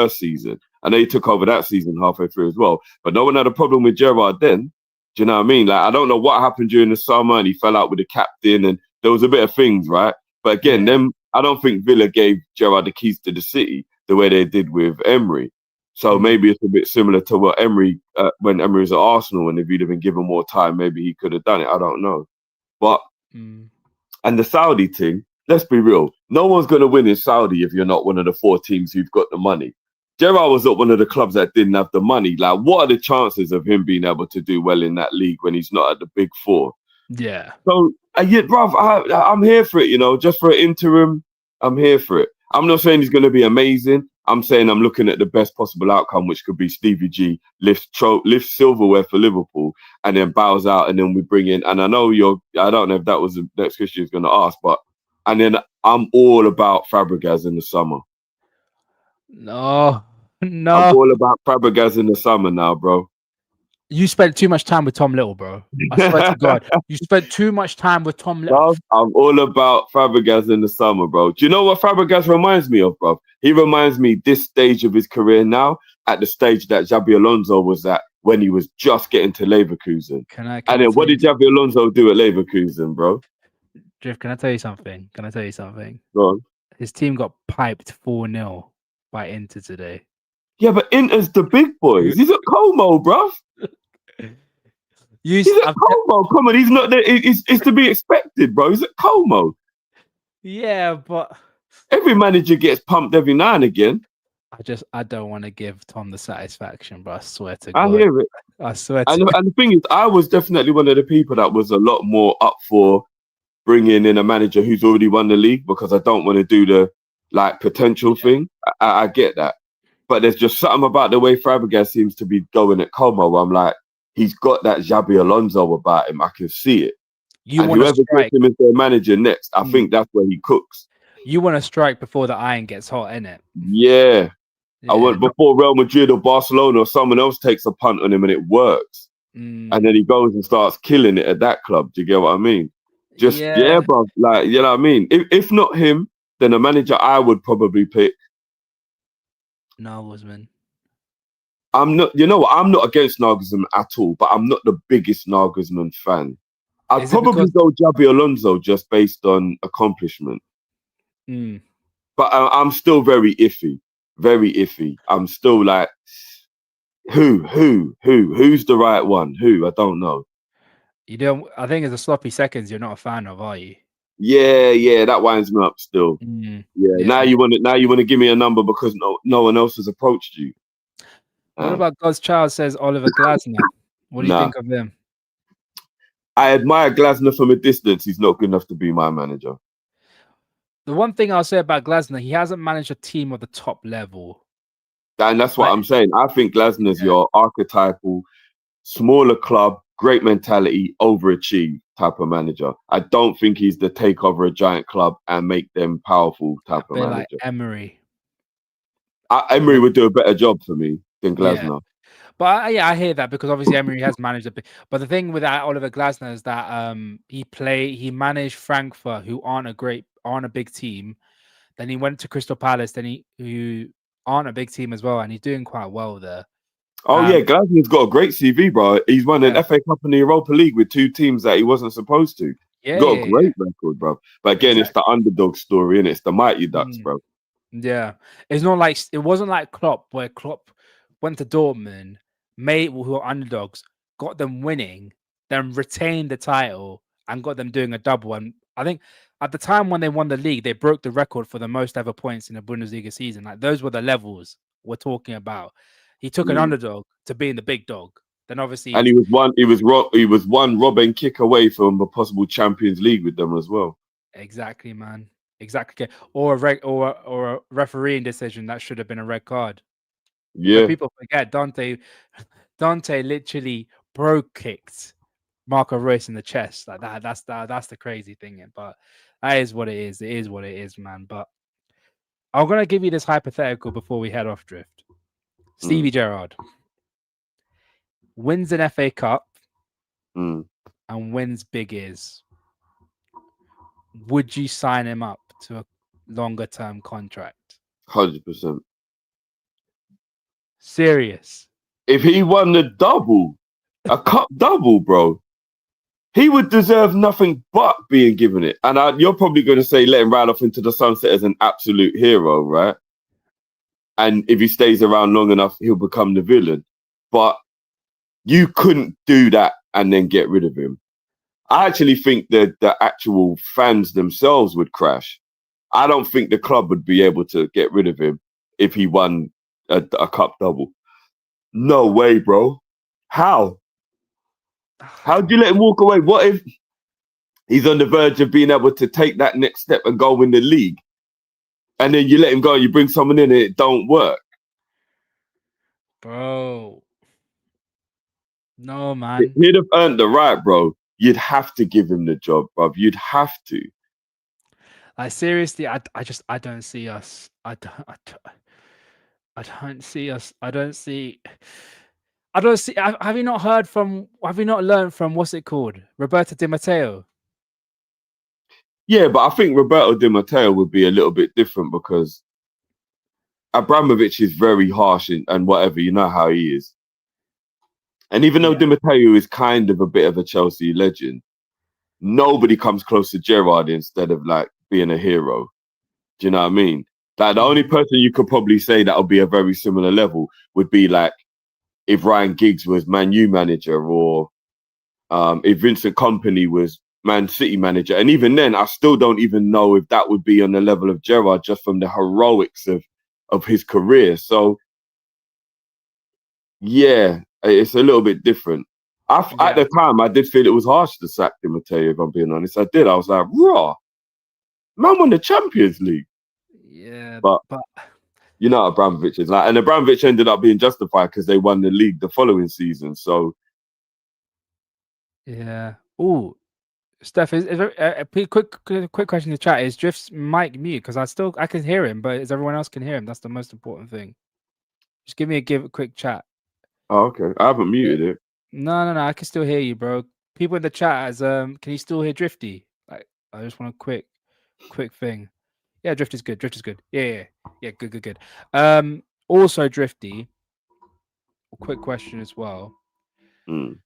season. I know he took over that season halfway through as well. But no one had a problem with Gerrard then. Do you know what I mean? Like, I don't know what happened during the summer and he fell out with the captain and there was a bit of things, right? But again, I don't think Villa gave Gerrard the keys to the city the way they did with Emery. So maybe it's a bit similar to what Emery, when Emery was at Arsenal, and if he'd have been given more time, maybe he could have done it. I don't know. But, and the Saudi thing, let's be real. No one's going to win in Saudi if you're not one of the 4 teams who've got the money. Gerrard was at one of the clubs that didn't have the money. Like, what are the chances of him being able to do well in that league when he's not at the big 4?
Yeah.
So, bruv, I'm here for it, you know, just for an interim. I'm here for it. I'm not saying he's going to be amazing. I'm saying I'm looking at the best possible outcome, which could be Stevie G lifts silverware for Liverpool and then bows out, and then we bring in. And I know I don't know if that was the next question you're going to ask, and then I'm all about Fabregas in the summer.
No.
I'm all about Fabregas in the summer now, bro.
You spent too much time with Tom Little, bro. I swear to God. You spent too much time with Tom Little.
Bro, I'm all about Fabregas in the summer, bro. Do you know what Fabregas reminds me of, bro? He reminds me this stage of his career now at the stage that Xabi Alonso was at when he was just getting to Leverkusen. And then what did Xabi Alonso do at Leverkusen, bro?
Drift, can I tell you something?
Go on.
His team got piped 4-0 by Inter today.
Yeah, but Inter's the big boys. He's at Como, bro. He's at Como. Come on, he's not there. It's to be expected, bro. He's at Como.
Yeah, but
every manager gets pumped every now and again.
I don't want to give Tom the satisfaction, but I swear to God.
I hear it.
I swear to
God. And the thing is, I was definitely one of the people that was a lot more up for bringing in a manager who's already won the league, because I don't want to do the potential thing. I get that. But there's just something about the way Fabregas seems to be going at Como. I'm like, he's got that Xabi Alonso about him. I can see it. And whoever gets him as their manager next, I think that's where he cooks.
You want to strike before the iron gets hot, innit?
Yeah. I want before Real Madrid or Barcelona or someone else takes a punt on him and it works. And then he goes and starts killing it at that club. Do you get what I mean? Yeah, bro. Like, you know what I mean? If not him, then a manager I would probably pick.
Nagelsmann.
I'm not, you know what? I'm not against Nagelsmann at all, but I'm not the biggest Nagelsmann fan. I'd probably go Xabi Alonso just based on accomplishment. But I'm still very iffy. Very iffy. I'm still like, who's the right one? Who? I don't know.
You don't. I think it's the sloppy seconds you're not a fan of, are you?
Yeah, that winds me up still. Now you want to give me a number because no one else has approached you.
What about God's Child says Oliver Glasner? What do you think of him?
I admire Glasner from a distance. He's not good enough to be my manager.
The one thing I'll say about Glasner, he hasn't managed a team at the top level.
And that's what I'm saying. I think Glasner's your archetypal, smaller club, great mentality, overachieve type of manager. I don't think he's the take over a giant club and make them powerful type of manager.
Like Emery.
Emery would do a better job for me than Glasner.
But I hear that because obviously Emery has managed a bit. But the thing with Oliver Glasner is that he managed Frankfurt, who aren't a big team. Then he went to Crystal Palace, who aren't a big team as well, and he's doing quite well there.
Oh yeah, Glasner's got a great CV, bro. He's won an FA Cup and the Europa League with two teams that he wasn't supposed to. He's got a great record, bro. But again, it's the underdog story, and it's the mighty Ducks, bro.
Yeah, it wasn't like Klopp, where Klopp went to Dortmund, who are underdogs, got them winning, then retained the title and got them doing a double. And I think at the time when they won the league, they broke the record for the most ever points in a Bundesliga season. Like those were the levels we're talking about. He took an underdog to being the big dog. Then obviously,
and he was one Robin kick away from a possible Champions League with them as well.
Exactly, man. Exactly. Or a refereeing decision that should have been a red card.
Yeah.
But people forget Dante literally kicked Marco Reus in the chest like that. That's the crazy thing. But that is what it is. It is what it is, man. But I'm gonna give you this hypothetical before we head off, Drift. Stevie Gerrard wins an FA Cup and wins Big Ears. Would you sign him up to a longer term contract?
100%.
Serious.
If he won the double, a cup double, bro, he would deserve nothing but being given it. And you're probably going to say let him ride off into the sunset as an absolute hero, right? And if he stays around long enough, he'll become the villain. But you couldn't do that and then get rid of him. I actually think that the actual fans themselves would crash. I don't think the club would be able to get rid of him if he won a cup double. No way, bro. How? How do you let him walk away? What if he's on the verge of being able to take that next step and go win the league? And then you let him go and you bring someone in and it don't work.
Bro. No, man.
He'd have earned the right, bro. You'd have to give him the job, bro. You'd have to.
Like seriously, I don't see us. I don't see us. I don't see. Have you not learned from what's it called? Roberto Di Matteo.
Yeah, but I think Roberto Di Matteo would be a little bit different because Abramovich is very harsh and whatever, you know how he is. And even though Di Matteo is kind of a bit of a Chelsea legend, nobody comes close to Gerrard instead of like being a hero. Do you know what I mean? Like the only person you could probably say that would be a very similar level would be like if Ryan Giggs was Man U manager or if Vincent Kompany was Man City manager. And even then, I still don't even know if that would be on the level of Gerrard just from the heroics of his career. So, yeah, it's a little bit different. At the time, I did feel it was harsh to sack Di Matteo, if I'm being honest. I did. I was like, raw. Man won the Champions League.
Yeah,
but you know Abramovich is like, and Abramovich ended up being justified because they won the league the following season. So,
yeah. Oh, Steph, is there a quick question in the chat? Is Drift's mic mute? Because I can hear him, but everyone else can hear him. That's the most important thing. Just give me a quick chat.
Oh, okay. I haven't muted it.
No. I can still hear you, bro. People in the chat as can you still hear Drifty? Like, I just want a quick thing. Yeah, Drifty's good. Drifty's good. Yeah. Good. Also Drifty. A quick question as well.
Mm.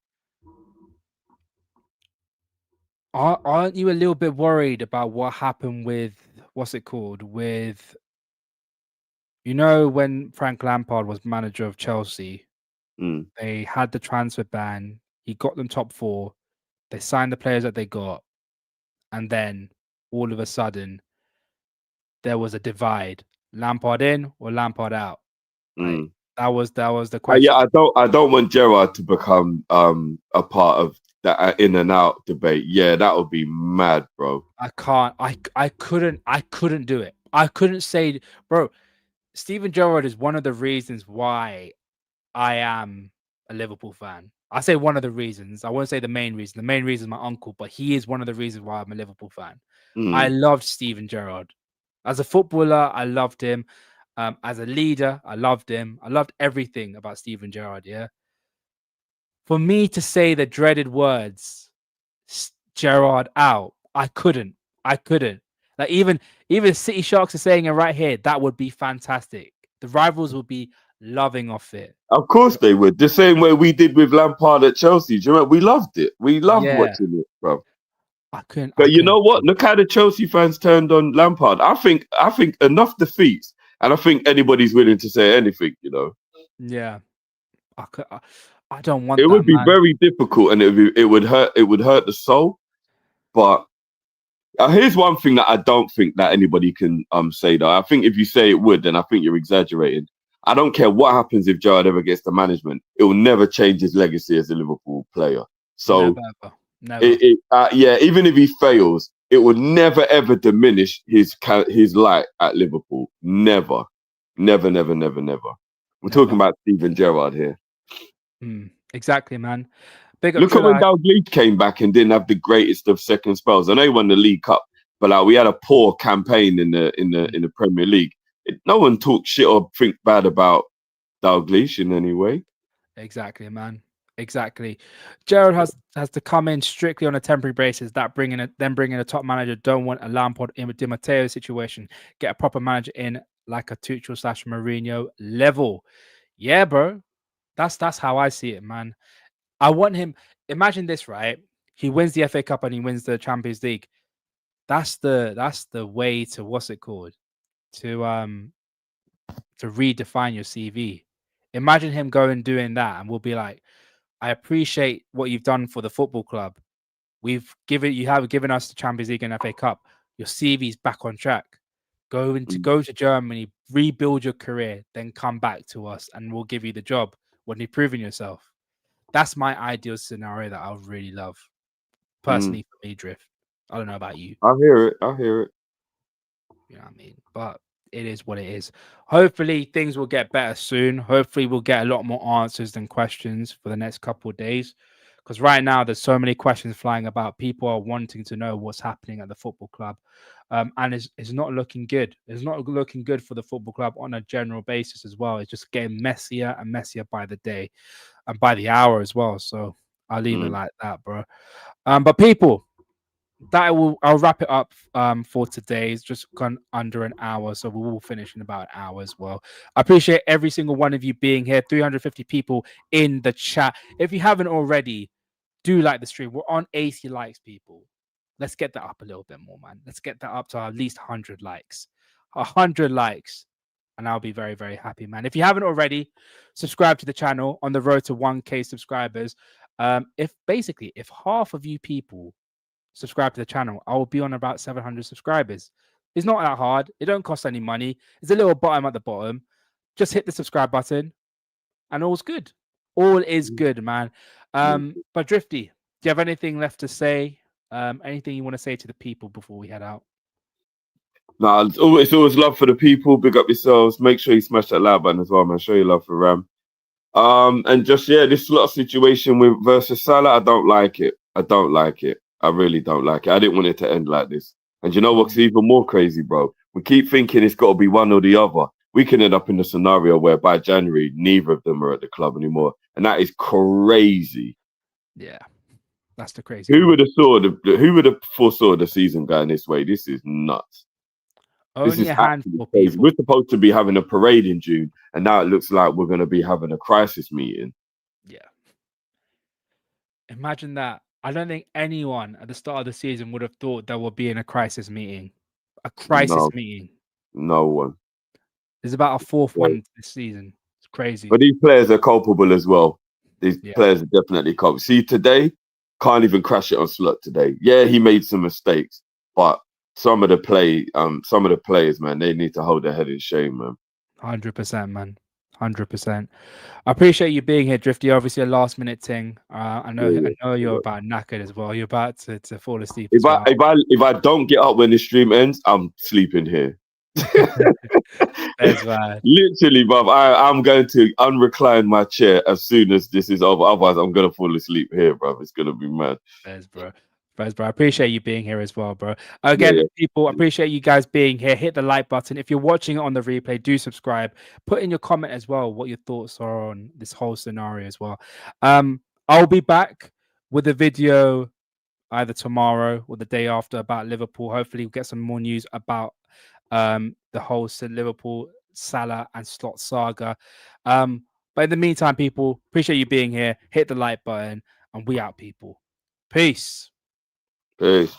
Aren't you a little bit worried about what happened with what's it called? With when Frank Lampard was manager of Chelsea, they had the transfer ban. He got them top 4. They signed the players that they got, and then all of a sudden there was a divide: Lampard in or Lampard out. Like that was the question.
Yeah, I don't want Gerrard to become a part of that in and out debate. Yeah, that would be mad, bro.
I couldn't do it. I couldn't say, bro. Steven Gerrard is one of the reasons why I am a Liverpool fan. I say one of the reasons. I won't say the main reason. The main reason is my uncle, but he is one of the reasons why I'm a Liverpool fan. I loved Steven Gerrard. As a footballer, I loved him. As a leader, I loved him. I loved everything about Steven Gerrard, yeah? For me to say the dreaded words, Gerrard out, I couldn't. Like even City Sharks are saying it right here. That would be fantastic. The rivals would be loving off it.
Of course they would. The same way we did with Lampard at Chelsea. Do you remember? We loved it. We loved watching it, bro.
I couldn't.
But you know what? Look how the Chelsea fans turned on Lampard. I think enough defeats, and I think anybody's willing to say anything.
Yeah. I don't want.
It would be very difficult, and it would hurt. It would hurt the soul. But here's one thing that I don't think that anybody can say though. I think if you say it would, then I think you're exaggerating. I don't care what happens if Gerrard ever gets the management. It will never change his legacy as a Liverpool player. So,
never.
Even if he fails, it would never ever diminish his light at Liverpool. Never. We're talking about Steven Gerrard here.
Exactly, man.
Look at when Dalglish came back and didn't have the greatest of second spells. I know he won the League Cup, but we had a poor campaign in the Premier League. No one talks shit or think bad about Dalglish in any way.
Exactly, man. Exactly. Gerrard has to come in strictly on a temporary basis. That bringing a top manager. Don't want a Lampard Di Matteo situation. Get a proper manager in like a Tuchel / Mourinho level. Yeah, bro. That's how I see it, man. I want him. Imagine this, right? He wins the FA Cup and he wins the Champions League. That's the way to what's it called? To redefine your CV. Imagine him going doing that, and we'll be like, I appreciate what you've done for the football club. You have given us the Champions League and FA Cup. Your CV's back on track. Go to Germany, rebuild your career, then come back to us, and we'll give you the job when you've proven yourself. That's my ideal scenario that I would really love. Personally, for me, Drift. I don't know about you.
I hear it.
You know what I mean? But it is what it is. Hopefully, things will get better soon. Hopefully, we'll get a lot more answers than questions for the next couple of days. Because right now, there's so many questions flying about. People are wanting to know what's happening at the football club. And it's not looking good. It's not looking good for the football club on a general basis as well. It's just getting messier and messier by the day and by the hour as well. So I'll leave it like that, bro. But people, I'll wrap it up for today. It's just gone under an hour, so we will finish in about an hour as well. I appreciate every single one of you being here. 350 people in the chat. If you haven't already, do like the stream. We're on 80 likes, people. Let's get that up a little bit more, man. Let's get that up to at least 100 likes. 100 likes, and I'll be very, very happy, man. If you haven't already, subscribe to the channel on the road to 1K subscribers. If half of you people subscribe to the channel, I will be on about 700 subscribers. It's not that hard. It don't cost any money. There's a little button at the bottom. Just hit the subscribe button and all's good. All is good, man. But Drifty, do you have anything left to say? Anything you want to say to the people before we head out?
No, it's always love for the people. Big up yourselves. Make sure you smash that like button as well, man. Show your love for Ram. And just this sort of situation versus Salah, I don't like it. I really don't like it. I didn't want it to end like this. And you know what's even more crazy, bro? We keep thinking it's got to be one or the other. we can end up in a scenario where by January, neither of them are at the club anymore. And that is crazy.
Yeah, that's the crazy.
Who would have foresaw the season going this way? This is nuts.
Only
this is
a handful of
crazy.
people.
We're supposed to be having a parade in June, and now it looks like we're going to be having a crisis meeting.
Yeah. Imagine that. I don't think anyone at the start of the season would have thought there would be in a crisis meeting. A crisis meeting.
No one.
There's about a fourth one this season. It's crazy.
But these players are culpable as well. These players are definitely culpable. See, today, can't even crash it on Slot today. Yeah, he made some mistakes, but some of the players, man, they need to hold their head in shame, man.
100%, man. 100%. I appreciate you being here, Drifty. Obviously, a last minute thing. I know you're about knackered as well. You're about to fall asleep.
If I don't get up when the stream ends, I'm sleeping here.
That's right.
Literally, bruv, I'm going to unrecline my chair as soon as this is over. Otherwise, I'm gonna fall asleep here, bruv. It's gonna be mad.
Thanks, bro. Thanks, bro. I appreciate you being here as well, bro. Again, people, appreciate you guys being here. Hit the like button. If you're watching it on the replay, do subscribe. Put in your comment as well what your thoughts are on this whole scenario as well. I'll be back with a video either tomorrow or the day after about Liverpool. Hopefully, we'll get some more news about the whole Liverpool, Salah and Slot saga. But in the meantime, people, appreciate you being here. Hit the like button and we out, people. Peace.
Peace.